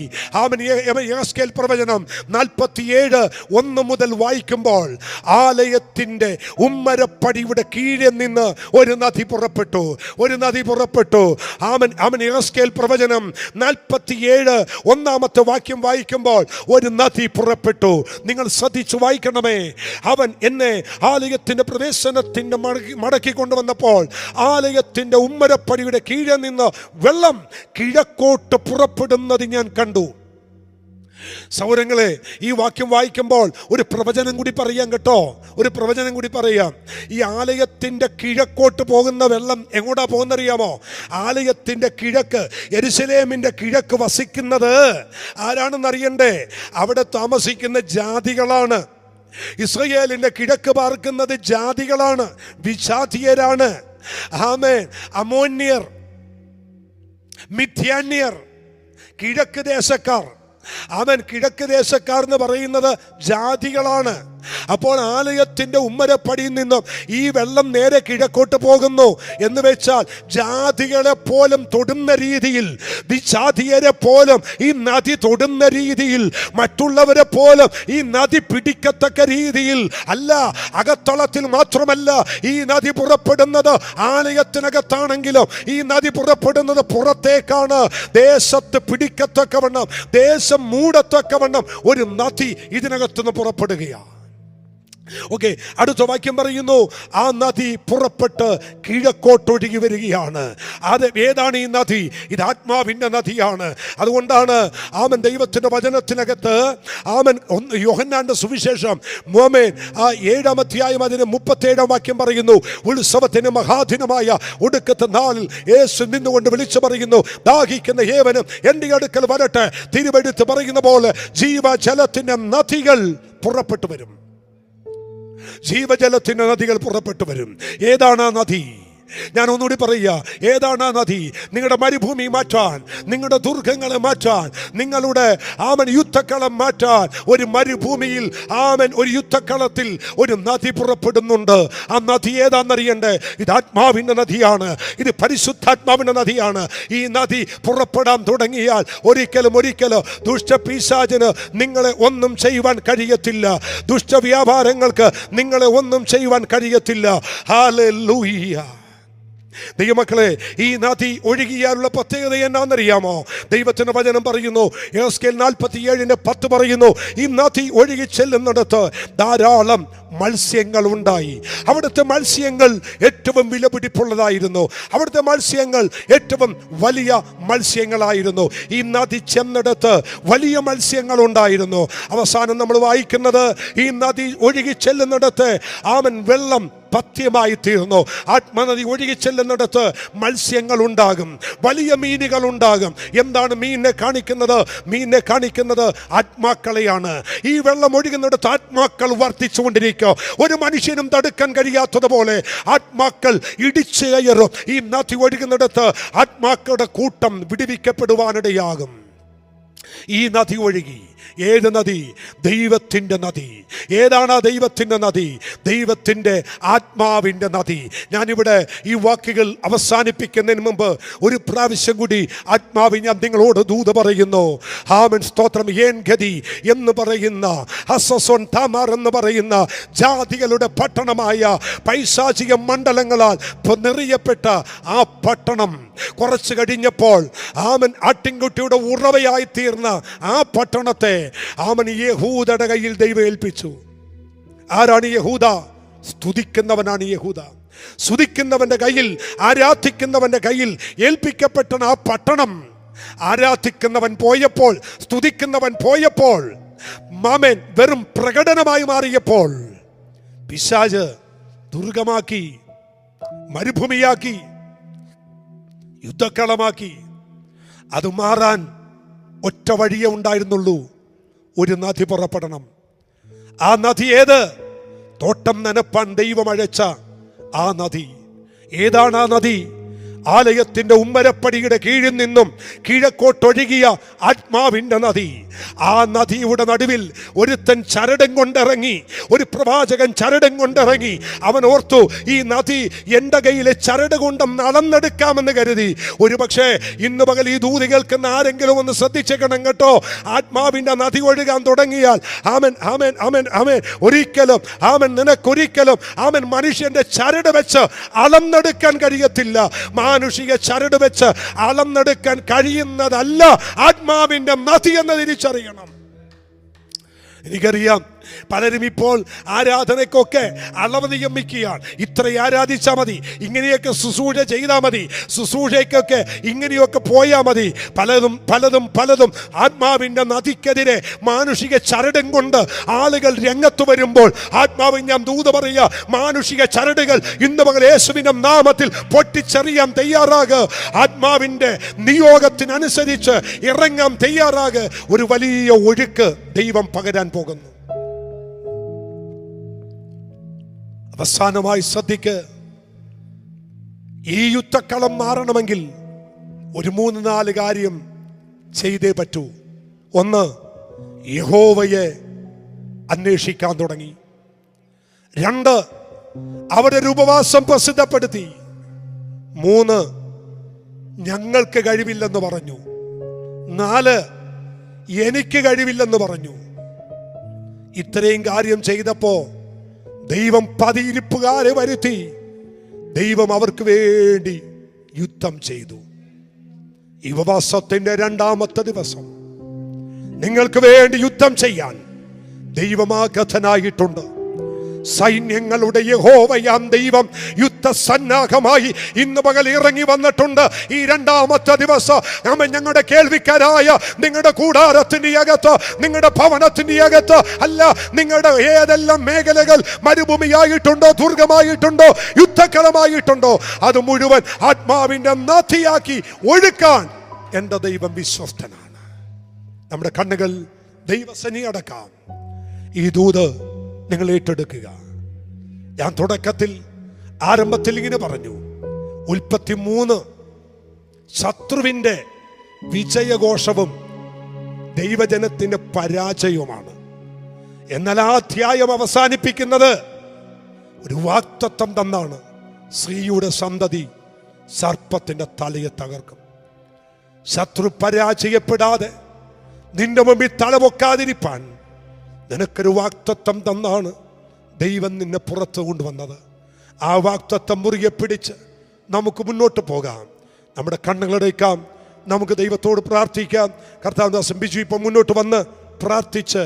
യെഹെസ്കേൽ പ്രവചനം 47:1 മുതൽ വായിക്കുമ്പോൾ, ആലയത്തിന്റെ ഉമ്മരപ്പടിയുടെ കീഴെ നിന്ന് ഒരു നദി പുറപ്പെട്ടു, ഒരു നദി പുറപ്പെട്ടു. യെഹെസ്കേൽ പ്രവചനം 47:1 വാക്യം വായിക്കുമ്പോൾ ഒരു നദി പുറപ്പെട്ടു. നിങ്ങൾ ശ്രദ്ധിച്ചു വായിക്കണമേ. അവൻ എന്നെ ആലയത്തിന്റെ പ്രവേശനത്തിന്റെ മടക്കി കൊണ്ടുവന്നപ്പോൾ ആലയത്തിന്റെ ഉമ്മരപ്പടിയുടെ കീഴെ നിന്ന് വെള്ളം കിഴക്കോട്ട് പുറപ്പെടുന്നത് ഞാൻ കണ്ടു. സൗരങ്ങളെ, ഈ വാക്യം വായിക്കുമ്പോൾ ഒരു പ്രവചനം കൂടി പറയാം കേട്ടോ, ഒരു പ്രവചനം കൂടി പറയാം. ഈ ആലയത്തിന്റെ കിഴക്കോട്ട് പോകുന്ന വെള്ളം എങ്ങോട്ടാ പോകുന്നറിയാമോ? ആലയത്തിന്റെ കിഴക്ക്, യെരുശലേമിന്റെ കിഴക്ക് വസിക്കുന്നത് ആരാണെന്ന് അറിയണ്ടേ? അവിടെ താമസിക്കുന്ന ജാതികളാണ്. ഇസ്രായേലിന്റെ കിഴക്ക് പാർക്കുന്നത് ജാതികളാണ്, വിജാതീയരാണ്. ആമേൻ. അമോന്യർ, മിഥ്യാന്യർ, കിഴക്ക് ദേശക്കാർ. അവൻ കിഴക്ക് ദേശക്കാർ എന്ന് പറയുന്നത് ജാതികളാണ്. അപ്പോൾ ആലയത്തിന്റെ ഉമ്മരപ്പടിയിൽ നിന്നും ഈ വെള്ളം നേരെ കിഴക്കോട്ട് പോകുന്നു എന്ന് വെച്ചാൽ ജാതികളെ പോലും തൊടുന്ന രീതിയിൽ, വിജാതീയരെ പോലും ഈ നദി തൊടുന്ന രീതിയിൽ, മറ്റുള്ളവരെ പോലും ഈ നദി പിടിക്കത്തക്ക രീതിയിൽ അല്ല, അകത്തളത്തിൽ മാത്രമല്ല ഈ നദി പുറപ്പെടുന്നത്. ആലയത്തിനകത്താണെങ്കിലും ഈ നദി പുറപ്പെടുന്നത് പുറത്തേക്കാണ്. ദേശത്ത് പിടിക്കത്തക്കവണ്ണം, ദേശം മൂടത്തക്കവണ്ണം ഒരു നദി ഇതിനകത്തുനിന്ന് പുറപ്പെടുകയാണ്. ഓക്കെ, അടുത്ത വാക്യം പറയുന്നു, ആ നദി പുറപ്പെട്ട് കിഴക്കോട്ടൊഴുകി വരികയാണ്. അത് ഏതാണ് ഈ നദി? ഇത് ആത്മാവിന്റെ നദിയാണ്. അതുകൊണ്ടാണ് ദൈവത്തിന്റെ വചനത്തിനകത്ത് യോഹന്നാന്റെ സുവിശേഷം 7-ാം അധ്യായം അതിന് 37-ാം വാക്യം പറയുന്നു, ഉത്സവത്തിന് മഹാദിനമായ ഒടുക്കത്തെ നാളിൽ യേശു നിന്നുകൊണ്ട് വിളിച്ചു പറയുന്നു, ദാഹിക്കുന്ന ഏവനും എൻ്റെ അടുക്കൽ വരട്ടെ. തിരുവെടുത്ത് പറയുന്ന പോലെ ജീവജലത്തിന്റെ നദികൾ പുറപ്പെട്ടു വരും, ജീവജലത്തിന്റെ നദികൾ പുറപ്പെട്ടു വരും. ഏതാണ് ആ നദി? ഞാൻ ഒന്നുകൂടി പറയുക, ഏതാണ് ആ നദി? നിങ്ങളുടെ മരുഭൂമി മാറ്റാൻ, നിങ്ങളുടെ ദുർഗങ്ങളെ മാറ്റാൻ, നിങ്ങളുടെ യുദ്ധക്കളം മാറ്റാൻ, ഒരു മരുഭൂമിയിൽ ഒരു യുദ്ധക്കളത്തിൽ ഒരു നദി പുറപ്പെടുന്നുണ്ട്. ആ നദി ഏതാണെന്നറിയണ്ടേ? ഇത് ആത്മാവിന്റെ നദിയാണ്, ഇത് പരിശുദ്ധാത്മാവിന്റെ നദിയാണ്. ഈ നദി പുറപ്പെടാൻ തുടങ്ങിയാൽ ഒരിക്കലും ദുഷ്ടപിശാചിന് നിങ്ങളെ ഒന്നും ചെയ്യുവാൻ കഴിയത്തില്ല, ദുഷ്ടവ്യാപാരങ്ങൾക്ക് നിങ്ങളെ ഒന്നും ചെയ്യുവാൻ കഴിയത്തില്ല. ഹല്ലേലൂയ. ദൈവമക്കളെ, ഈ നദി ഒഴുകിയാലുള്ള പ്രത്യേകത എന്നാണെന്നറിയാമോ? ദൈവത്തിന്റെ വചനം പറയുന്നു, യെഹെസ്കേൽ 47:10 പറയുന്നു, ഈ നദി ഒഴുകി ചെല്ലുന്നിടത്ത് ധാരാളം മത്സ്യങ്ങൾ ഉണ്ടായി. അവിടുത്തെ മത്സ്യങ്ങൾ ഏറ്റവും വിലപിടിപ്പുള്ളതായിരുന്നു. അവിടുത്തെ മത്സ്യങ്ങൾ ഏറ്റവും വലിയ മത്സ്യങ്ങളായിരുന്നു. ഈ നദി ചെന്നിടത്ത് വലിയ മത്സ്യങ്ങൾ ഉണ്ടായിരുന്നു. അവസാനം നമ്മൾ വായിക്കുന്നത്, ഈ നദി ഒഴുകി ചെല്ലുന്നിടത്ത് വെള്ളം പഥ്യമായി തീർന്നു. ആത്മനദി ഒഴുകി ചെല്ലുന്നിടത്ത് മത്സ്യങ്ങൾ ഉണ്ടാകും, വലിയ മീനുകൾ ഉണ്ടാകും. എന്താണ് മീനിനെ കാണിക്കുന്നത്? മീനിനെ കാണിക്കുന്നത് ആത്മാക്കളെയാണ്. ഈ വെള്ളം ഒഴുകുന്നിടത്ത് ആത്മാക്കൾ വർദ്ധിച്ചുകൊണ്ടിരിക്കും. ഒരു മനുഷ്യനും തടുക്കാൻ കഴിയാത്തതുപോലെ ആത്മാക്കൾ ഇടിച്ചു കയറും. ഈ നദി ഒഴുകുന്നിടത്ത് ആത്മാക്കളുടെ കൂട്ടം വിടുവിക്കപ്പെടുവാനിടയാകും. ഈ നദി ഒഴുകി. ഏത് നദി? ദൈവത്തിൻ്റെ നദി. ഏതാണ് ആ ദൈവത്തിൻ്റെ നദി? ദൈവത്തിൻ്റെ ആത്മാവിൻ്റെ നദി. ഞാനിവിടെ ഈ വാക്കുകൾ അവസാനിപ്പിക്കുന്നതിന് മുമ്പ് ഒരു പ്രാവശ്യം കൂടി ആത്മാവിൽ ഞാൻ നിങ്ങളോട് ദൂത് പറയുന്നു. ആമേൻ, സ്തോത്രം. ഏൻ ഗതി എന്ന് പറയുന്ന, ഹസസോൻ താമാർ എന്ന് പറയുന്ന ജാതികളുടെ പട്ടണമായ പൈശാചിക മണ്ഡലങ്ങളാൽ നിറയപ്പെട്ട ആ പട്ടണം കുറച്ച് കഴിഞ്ഞപ്പോൾ ആട്ടിൻകുട്ടിയുടെ ഉറവയായി തീർന്ന ആ പട്ടണത്തെ യഹൂദയുടെ കയ്യിൽ ദൈവം ഏൽപ്പിച്ചു. ആരാണ് യഹൂദ? സ്തുതിക്കുന്നവനാണ് യഹൂദ. സ്തുതിക്കുന്നവന്റെ കയ്യിൽ, ആരാധിക്കുന്നവന്റെ കയ്യിൽ ഏൽപ്പിക്കപ്പെട്ട ആ പട്ടണം, ആരാധിക്കുന്നവൻ പോയപ്പോൾ, സ്തുതിക്കുന്നവൻ പോയപ്പോൾ, വെറും പ്രകടനമായി മാറിയപ്പോൾ പിശാച് ദുർഗമാക്കി, മരുഭൂമിയാക്കി, യുദ്ധക്കളമാക്കി. അത് മാറാൻ ഒറ്റ വഴിയേ ഉണ്ടായിരുന്നുള്ളൂ. ഒരു നദി പുറപ്പെടണം. ആ നദി ഏത്? തോട്ടം നനപ്പാൻ ദൈവം അയച്ച ആ നദി. ഏതാണ് ആ നദി? ആലയത്തിന്റെ ഉമ്മരപ്പടിയുടെ കീഴിൽ നിന്നും കിഴക്കോട്ടൊഴുകിയ ആത്മാവിന്റെ നദി. ആ നദിയുടെ നടുവിൽ ഒരുത്തൻ ചരടം കൊണ്ടിറങ്ങി, ഒരു പ്രവാചകൻ ചരടം കൊണ്ടിറങ്ങി. അവൻ ഓർത്തു, ഈ നദി എൻ്റെ കയ്യിലെ ചരട് കൊണ്ടും അളന്നെടുക്കാമെന്ന് കരുതി. ഒരു പക്ഷേ ഇന്ന് പകൽ ഈ ദൂതി കേൾക്കുന്ന ആരെങ്കിലും ഒന്ന് ശ്രദ്ധിച്ചേക്കണം കേട്ടോ. ആത്മാവിന്റെ നദി ഒഴുകാൻ തുടങ്ങിയാൽ ഒരിക്കലും നിനക്കൊരിക്കലും മനുഷ്യന്റെ ചരട് വെച്ച് അളന്നെടുക്കാൻ കഴിയത്തില്ല. മാനുഷിക ചരട് വെച്ച് അളന്നെടുക്കാൻ കഴിയുന്നതല്ല ആത്മാവിന്റെ നദി എന്ന് തിരിച്ചറിയണം. എനിക്കറിയാം പലരും ഇപ്പോൾ ആരാധനയ്ക്കൊക്കെ അളവ് നിയമിക്കുകയാണ്. ഇത്ര ആരാധിച്ചാൽ മതി, ഇങ്ങനെയൊക്കെ ശുശ്രൂഷ ചെയ്താൽ മതി, ശുശ്രൂഷയ്ക്കൊക്കെ ഇങ്ങനെയൊക്കെ പോയാൽ മതി. പലതും ആത്മാവിൻ്റെ നദിക്കെതിരെ മാനുഷിക ചരടും കൊണ്ട് ആളുകൾ രംഗത്ത് വരുമ്പോൾ ആത്മാവ് ഞാൻ ദൂത് പറയുക, മാനുഷിക ചരടുകൾ ഇന്ന് പകൽ യേശുവിന്റെ നാമത്തിൽ പൊട്ടിച്ചെറിയാൻ തയ്യാറാകുക. ആത്മാവിൻ്റെ നിയോഗത്തിനനുസരിച്ച് ഇറങ്ങാൻ തയ്യാറാകുക. ഒരു വലിയ ഒഴുക്ക് ദൈവം പകരാൻ പോകുന്നു. അവസാനമായി ശ്രദ്ധിക്ക്, ഈ യുദ്ധക്കളം മാറണമെങ്കിൽ ഒരു 3-4 കാര്യം ചെയ്തേ പറ്റൂ. ഒന്ന്, യഹോവയെ അന്വേഷിക്കാൻ തുടങ്ങി. 2, അവരുടെ ഉപവാസം പ്രസിദ്ധപ്പെടുത്തി. 3, ഞങ്ങൾക്ക് കഴിവില്ലെന്ന് പറഞ്ഞു. 4, എനിക്ക് കഴിവില്ലെന്ന് പറഞ്ഞു. ഇത്രയും കാര്യം ചെയ്തപ്പോ ദൈവം 10 ഇരിപ്പുകാരെ വരുത്തി. ദൈവം അവർക്ക് വേണ്ടി യുദ്ധം ചെയ്തു. ഈ ഉപവാസത്തിന്റെ 2ാമത്തെ ദിവസം നിങ്ങൾക്ക് വേണ്ടി യുദ്ധം ചെയ്യാൻ ദൈവമാഗതനായിട്ടുണ്ട്. സൈന്യങ്ങളുടെ യഹോവയാം ദൈവം യുദ്ധസന്നാഹമായി ഇന്ന് പകൽ ഇറങ്ങി വന്നിട്ടുണ്ട്. ഈ 2ാമത്തെ ദിവസം ഞങ്ങളുടെ കേൾവിക്കാരായ നിങ്ങളുടെ കൂടാരത്തിന്റെ അകത്ത്, നിങ്ങളുടെ ഭവനത്തിന്റെ അകത്ത് അല്ല, നിങ്ങളുടെ ഏതെല്ലാം മേഖലകൾ മരുഭൂമിയായിട്ടുണ്ടോ, ദുർഗമായിട്ടുണ്ടോ, യുദ്ധക്കളമായിട്ടുണ്ടോ, അത് മുഴുവൻ ആത്മാവിന്റെ നദിയാക്കി ഒഴുക്കാൻ എൻ്റെ ദൈവം വിശ്വസ്തനാണ്. നമ്മുടെ കണ്ണുകൾ ദൈവസനി അടക്കാം. ഈ ദൂത് നിങ്ങൾ ഏറ്റെടുക്കുക. ഞാൻ തുടക്കത്തിൽ ആരംഭത്തിൽ ഇങ്ങനെ പറഞ്ഞു, ഉൽപ്പത്തി 3 ശത്രുവിൻ്റെ വിജയഘോഷവും ദൈവജനത്തിന്റെ പരാജയവുമാണ്. എന്നാൽ ആ അധ്യായം അവസാനിപ്പിക്കുന്നത് ഒരു വാഗ്ദത്തം തന്നാണ്. സ്ത്രീയുടെ സന്തതി സർപ്പത്തിന്റെ തലയെ തകർക്കും. ശത്രു പരാജയപ്പെടാതെ നിന്റെ മുമ്പിൽ തലപൊക്കാതിരിപ്പാൻ നിനക്കൊരു വാഗ്ദത്തം തന്നാണ് ദൈവം നിന്നെ പുറത്തു കൊണ്ടുവന്നത്. ആ വാഗ്ദത്തം മുറുകെ പിടിച്ച് നമുക്ക് മുന്നോട്ട് പോകാം. നമ്മുടെ കണ്ണുകളടയ്ക്കാം, നമുക്ക് ദൈവത്തോട് പ്രാർത്ഥിക്കാം. കർത്താവ് ബിജു ഇപ്പം മുന്നോട്ട് വന്ന് പ്രാർത്ഥിച്ച്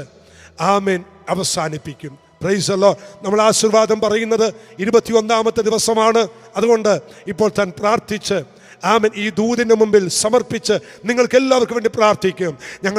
ആമേൻ അവസാനിപ്പിക്കും. Price the Lord. നമ്മൾ ആശീർവാദം പറയുന്നത് 21ാമത്തെ ദിവസമാണ്. അതുകൊണ്ട് ഇപ്പോൾ താൻ പ്രാർത്ഥിച്ച് ആമേൻ ഈ ദൂതിന് മുമ്പിൽ സമർപ്പിച്ച് നിങ്ങൾക്ക് എല്ലാവർക്കും വേണ്ടി പ്രാർത്ഥിക്കും. ഞങ്ങൾ